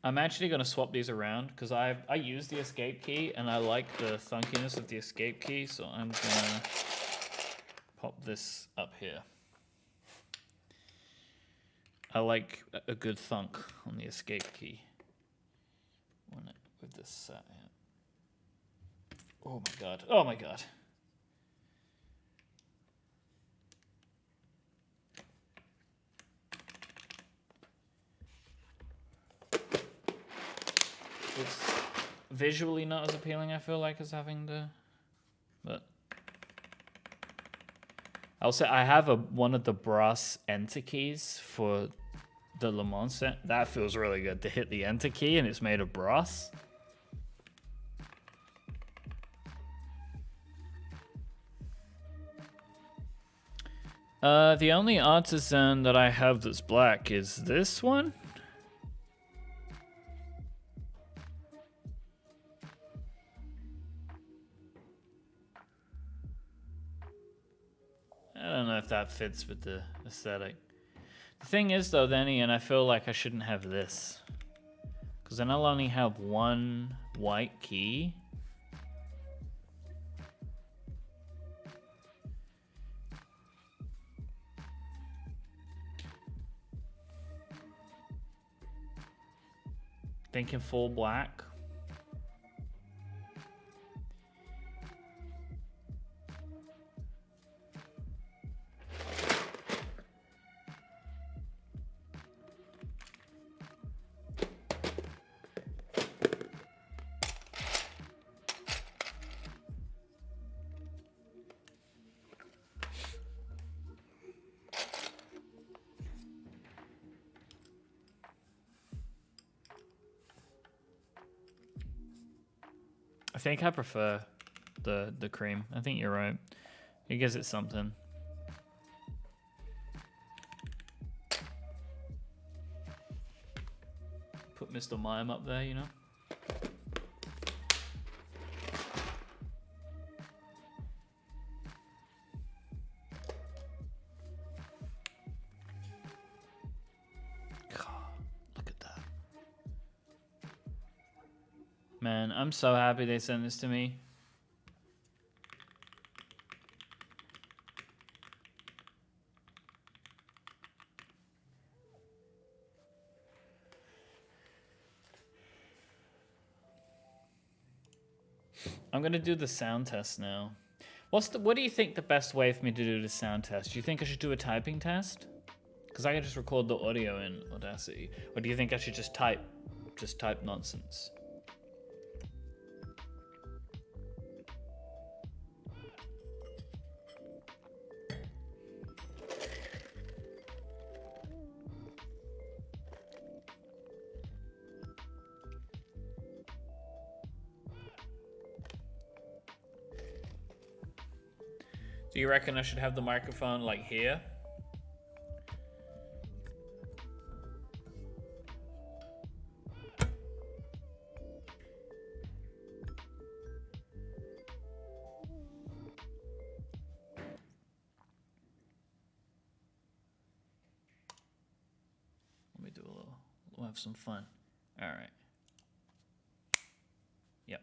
I'm actually going to swap these around because I use the escape key and I like the thunkiness of the escape key, so I'm going to pop this up here. I like a good thunk on the escape key with this set. Oh my god! Oh my god! It's visually not as appealing, I feel like, as having the, but I'll say I have one of the brass enter keys for the Le Mans set. That feels really good to hit the enter key and it's made of brass. The only artisan that I have that's black is this one. I don't know if that fits with the aesthetic. The thing is, though, then, Ian, I feel like I shouldn't have this. Because then I'll only have one white key. Thinking full black. I think I prefer the cream. I think you're right. It gives it something. Put Mr. Mime up there, you know? Look at that. Man, I'm so happy they sent this to me. I'm gonna do the sound test now. What do you think the best way for me to do the sound test? Do you think I should do a typing test? Because I can just record the audio in Audacity. Or do you think I should just type nonsense? Do you reckon I should have the microphone like here? do a little. We'll have some fun. All right. Yep.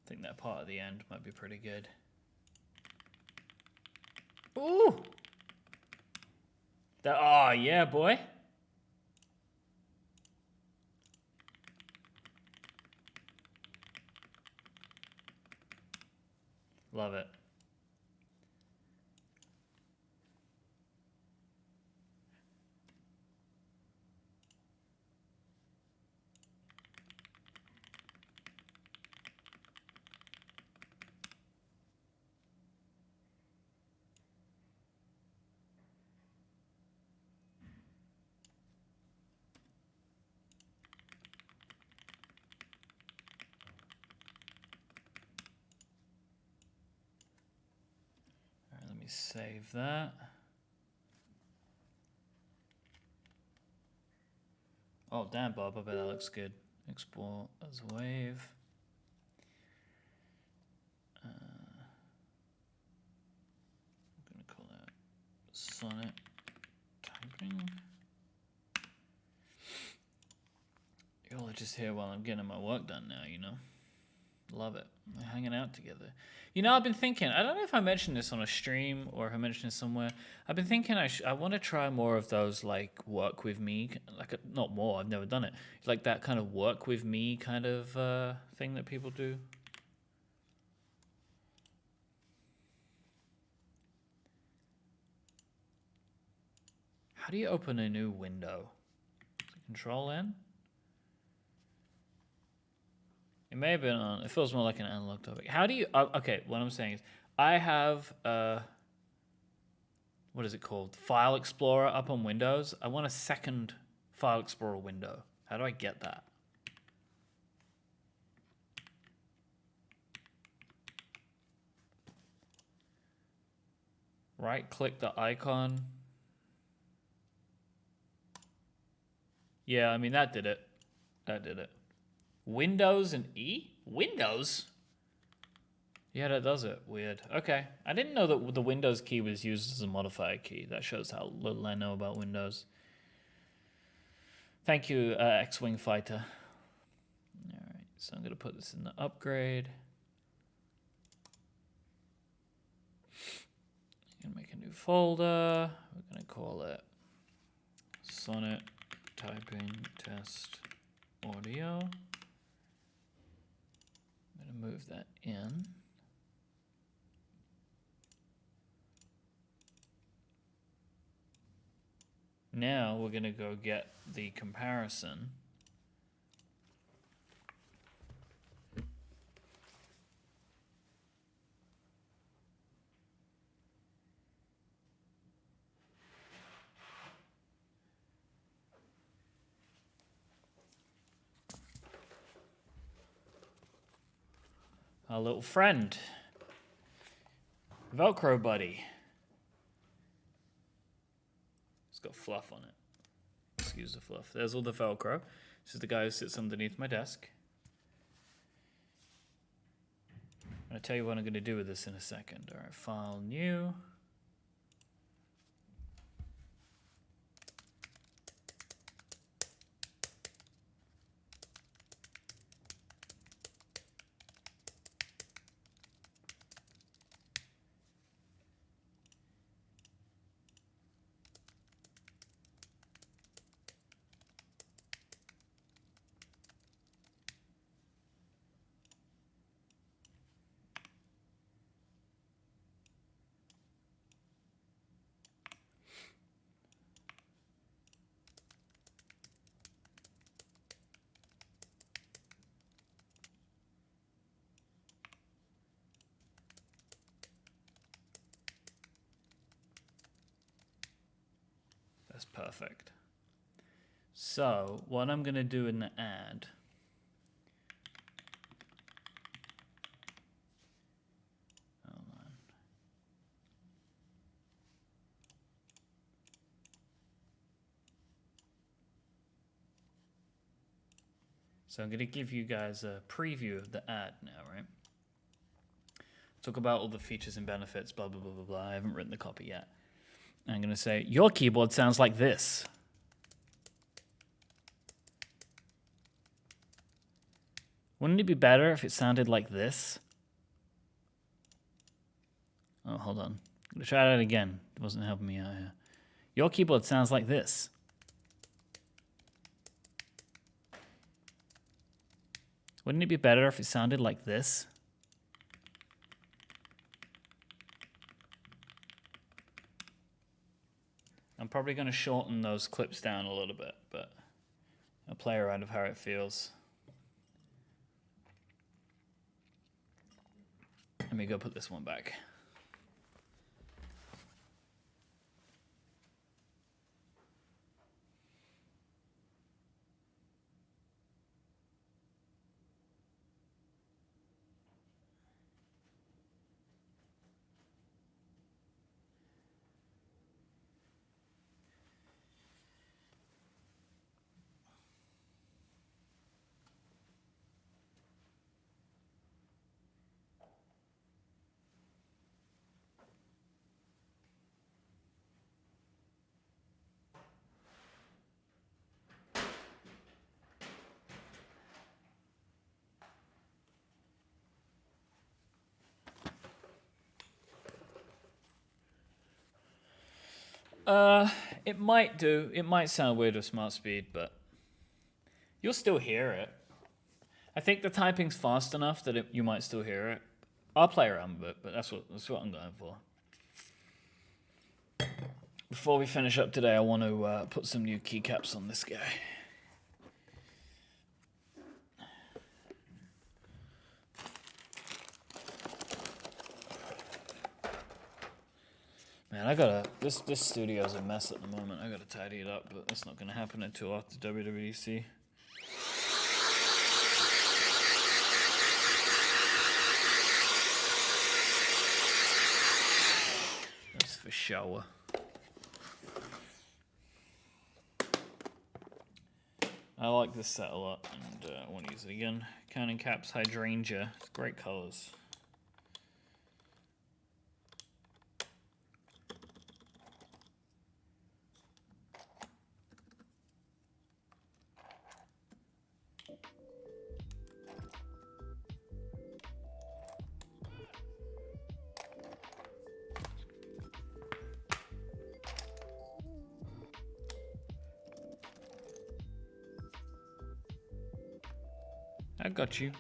I think that part at the end might be pretty good. Ooh! Oh, yeah, boy. Love it. All right, let me save that. Oh, damn, Bob. I bet that looks good. Export as a wave. I'm going to call that Sonnet typing. Y'all are just here while I'm getting my work done now, you know? Love it. We're hanging out together. You know, I've been thinking, I don't know if I mentioned this on a stream or if I mentioned this somewhere. I've been thinking I want to try more of those, like, work with me. Like, not more, I've never done it. Like that kind of work with me kind of thing that people do. How do you open a new window? Control N? It may have been on. It feels more like an analog topic. How do you? Okay, what I'm saying is, I have what is it called? File Explorer up on Windows. I want a second File Explorer window. How do I get that? Right click the icon. Yeah, I mean that did it. That did it. Windows and E? Windows? Yeah, that does it. Weird. Okay. I didn't know that the Windows key was used as a modifier key. That shows how little I know about Windows. Thank you, X-Wing Fighter. All right, so I'm going to put this in the upgrade. I'm going to make a new folder. We're going to call it Sonnet Typing Test Audio. I'm going to move that in. Now we're going to go get the comparison. Our little friend, Velcro buddy. It's got fluff on it. Excuse the fluff. There's all the Velcro. This is the guy who sits underneath my desk. I'm going to tell you what I'm going to do with this in a second. All right, file new. That's perfect. So what I'm going to do in the add So I'm going to give you guys a preview of the ad now, right? Talk about all the features and benefits, blah, blah, blah, blah, blah. I haven't written the copy yet. I'm going to say, your keyboard sounds like this. Wouldn't it be better if it sounded like this? Oh, hold on. I'm going to try that again. It wasn't helping me out here. Your keyboard sounds like this. Wouldn't it be better if it sounded like this? I'm probably going to shorten those clips down a little bit, but I'll play around with how it feels. Let me go put this one back. It might do. It might sound weird with smart speed, but you'll still hear it. I think the typing's fast enough that you might still hear it. I'll play around with it, but that's what I'm going for. Before we finish up today, I want to put some new keycaps on this guy. Man, this studio's a mess at the moment. I gotta tidy it up, but that's not gonna happen until after WWDC. That's for shower. I like this set a lot, and I want to use it again. Counting Caps Hydrangea. It's great colors. I got you.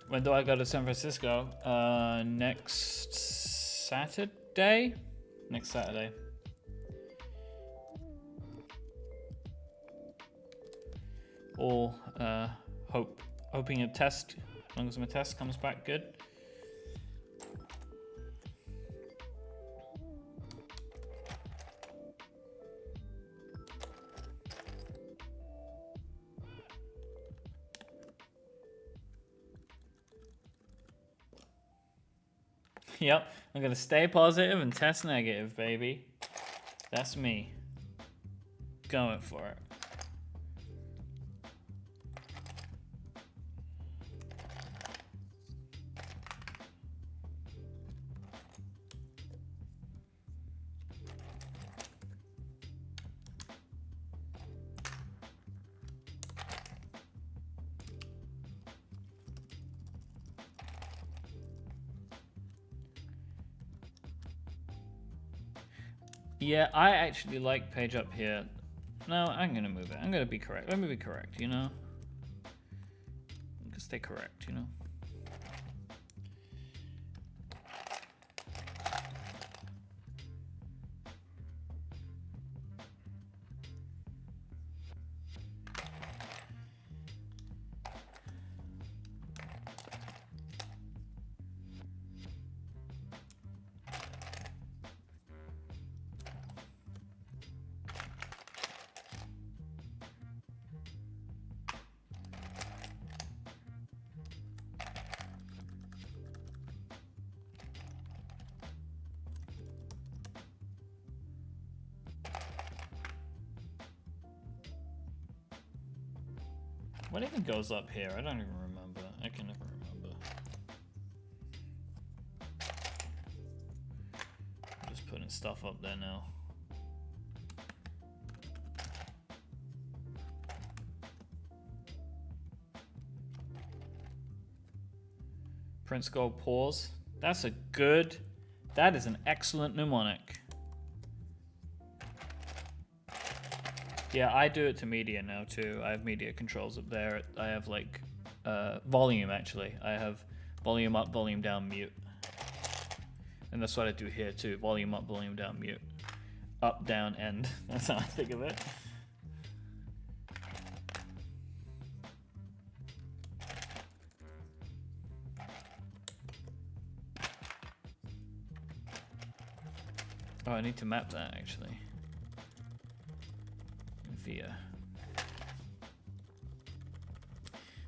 When do I go to San Francisco? Next Saturday? Next Saturday. Or hoping a test, as long as my test comes back good. Yep, I'm gonna stay positive and test negative, baby. That's me. Going for it. Yeah, I actually like page up here. No, I'm gonna move it. I'm gonna be correct. Let me be correct, you know? to stay correct, you know? What even goes up here? I don't even remember. I can never remember. I'm just putting stuff up there now. Prince Gold pause. That's a good. That is an excellent mnemonic. Yeah, I do it to media now too. I have media controls up there. I have like volume actually. I have volume up, volume down, mute. And that's what I do here too. Volume up, volume down, mute. Up, down, end. That's how I think of it. Oh, I need to map that actually. Via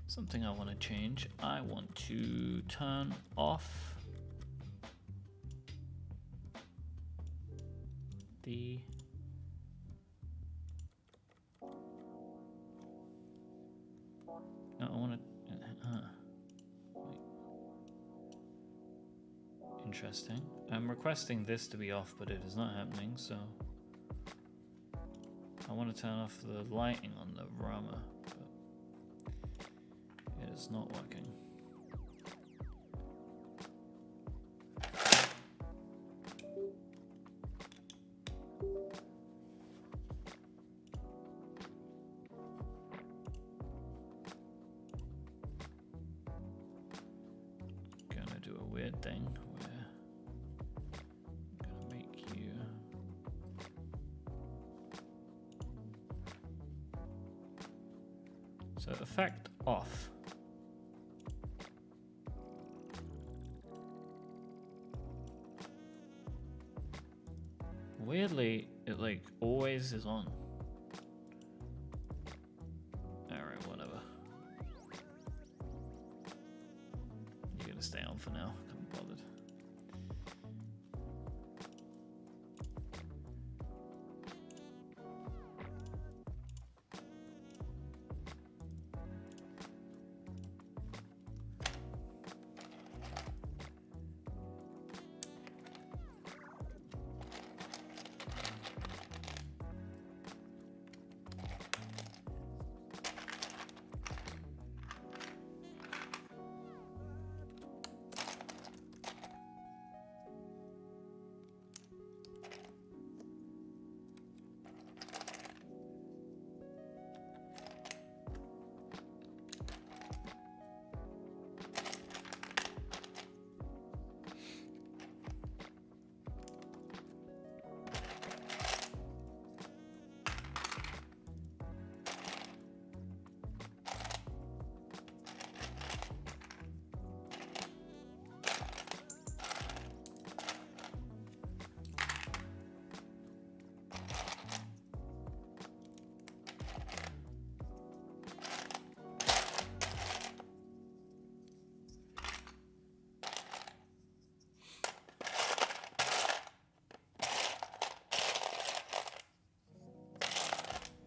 something I want to change. I want to turn off the no, I want to interesting. I'm requesting this to be off, but it is not happening, so I want to turn off the lighting on the Rama, but it is not working. Gonna do a weird thing where I'm gonna make you so effect off. Weirdly, it like always is on. Alright, whatever. You're gonna stay on for now. Can't be bothered.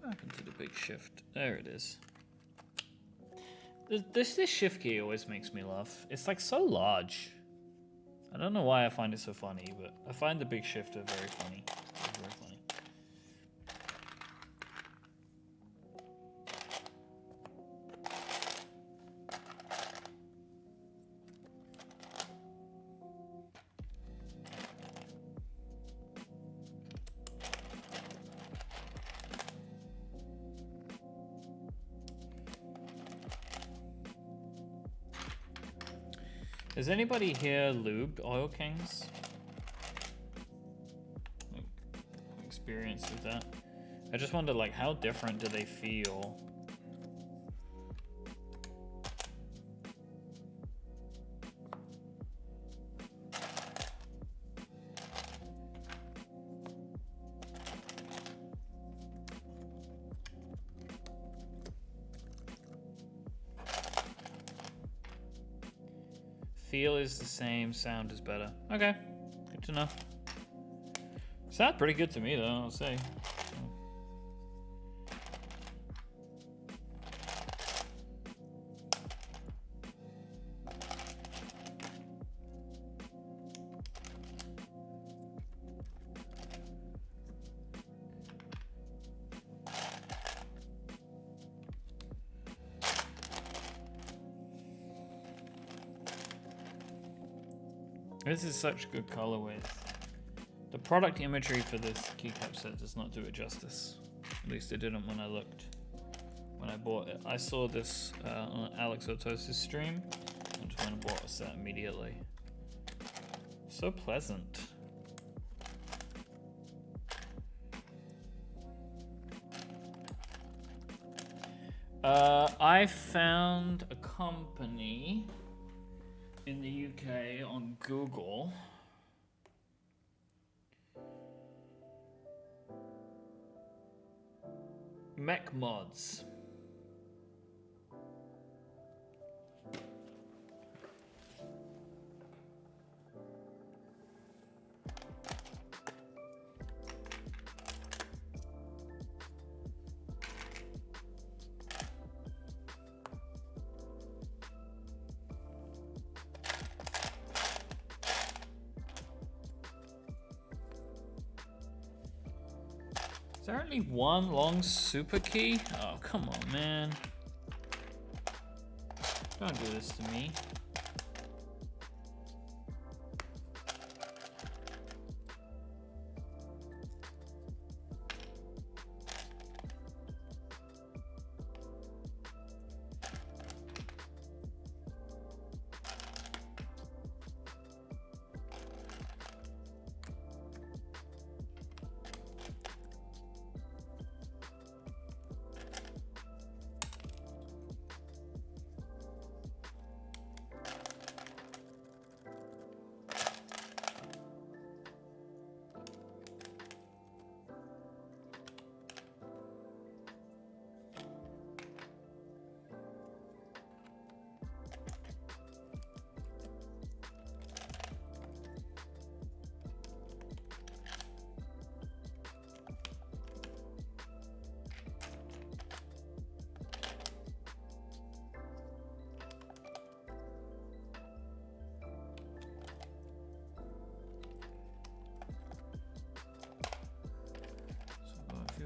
Back into the big shift. There it is. This shift key always makes me laugh. It's like so large. I don't know why I find it so funny, but I find the big shifter very funny. It's very funny. Is anybody here lubed Oil Kings? Like, experience with that? I just wonder, like, how different do they feel? Feel is the same, sound is better. Okay, good to know. Sound pretty good to me though, I'll say. This is such good colorways. The product imagery for this keycap set does not do it justice. At least it didn't when I looked. When I bought it. I saw this on Alex Otos' stream. I just went and bought a set immediately. So pleasant. I found a company in the UK on Google. Mech Mods. Is there only one long super key? Oh, come on, man. Don't do this to me.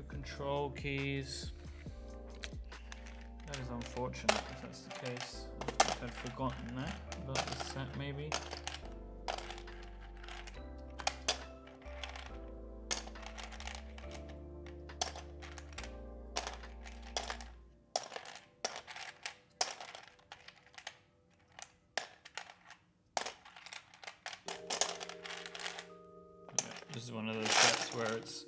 Control keys. That is unfortunate if that's the case. I think I'd forgotten that about this set, maybe. Okay, this is one of those sets where it's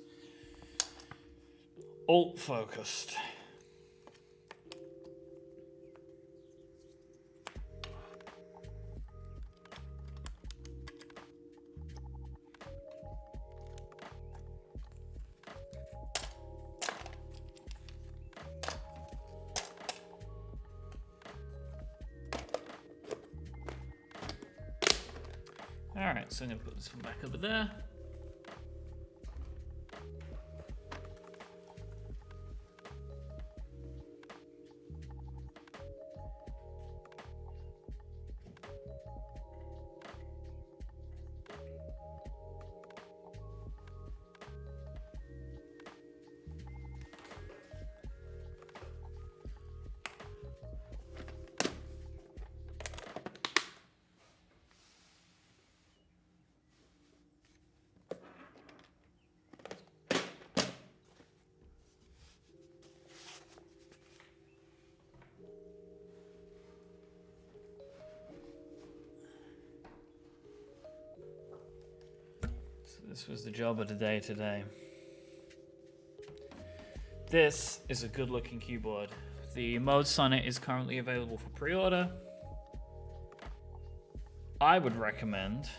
alt focused. All right, so I'm gonna put this one back over there. This was the job of the day today. This is a good looking keyboard. The Mode Sonnet is currently available for pre-order. I would recommend,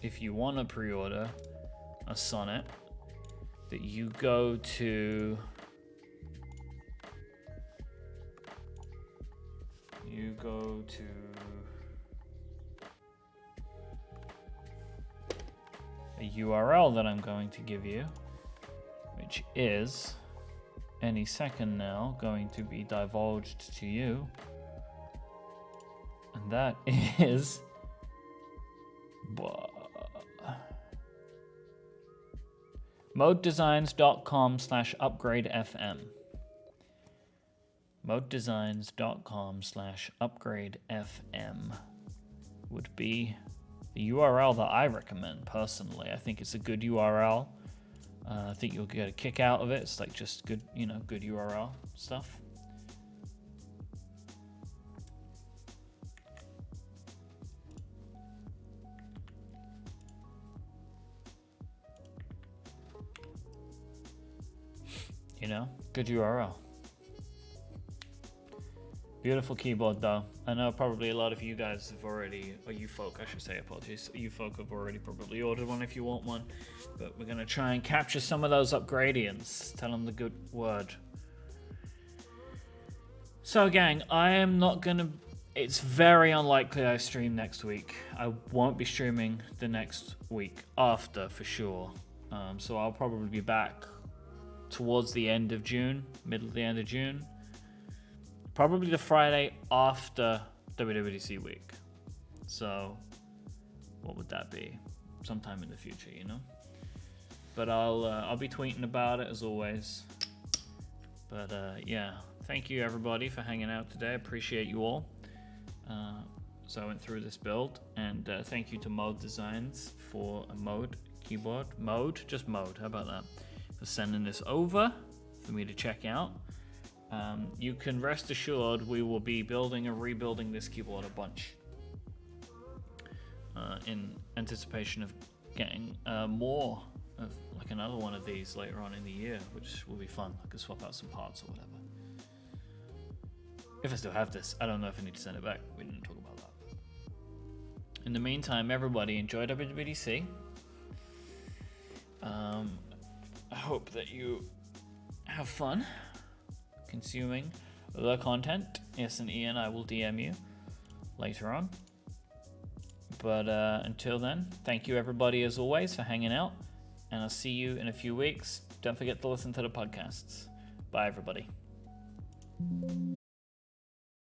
if you want to pre-order a Sonnet, that you go to a URL that I'm going to give you, which is any second now going to be divulged to you, and that is modedesigns.com/upgradefm. modedesigns.com/upgradefm would be the URL that I recommend personally. I think it's a good URL. I think you'll get a kick out of it. It's like just good, good URL stuff. Good URL. Beautiful keyboard though. I know probably a lot of you guys have already, or you folk, I should say, apologies. You folk have already probably ordered one if you want one. But we're going to try and capture some of those upgradients. Tell them the good word. So gang, I am not going to, it's very unlikely I stream next week. I won't be streaming the next week after for sure. So I'll probably be back towards the end of June, middle of the end of June. Probably the Friday after WWDC week. So, what would that be? Sometime in the future, But I'll be tweeting about it as always. But yeah, thank you everybody for hanging out today. I appreciate you all. So I went through this build, and thank you to Mode Designs for a Mode keyboard. Just Mode. How about that? For sending this over for me to check out. You can rest assured we will be building and rebuilding this keyboard a bunch in anticipation of getting more of like another one of these later on in the year, which will be fun. I could swap out some parts or whatever. If I still have this, I don't know if I need to send it back. We didn't talk about that. In the meantime, everybody enjoy WWDC. I hope that you have fun consuming the content. Yes, and Ian, I will DM you later on. But until then, thank you everybody as always for hanging out, and I'll see you in a few weeks. Don't forget to listen to the podcasts. Bye everybody.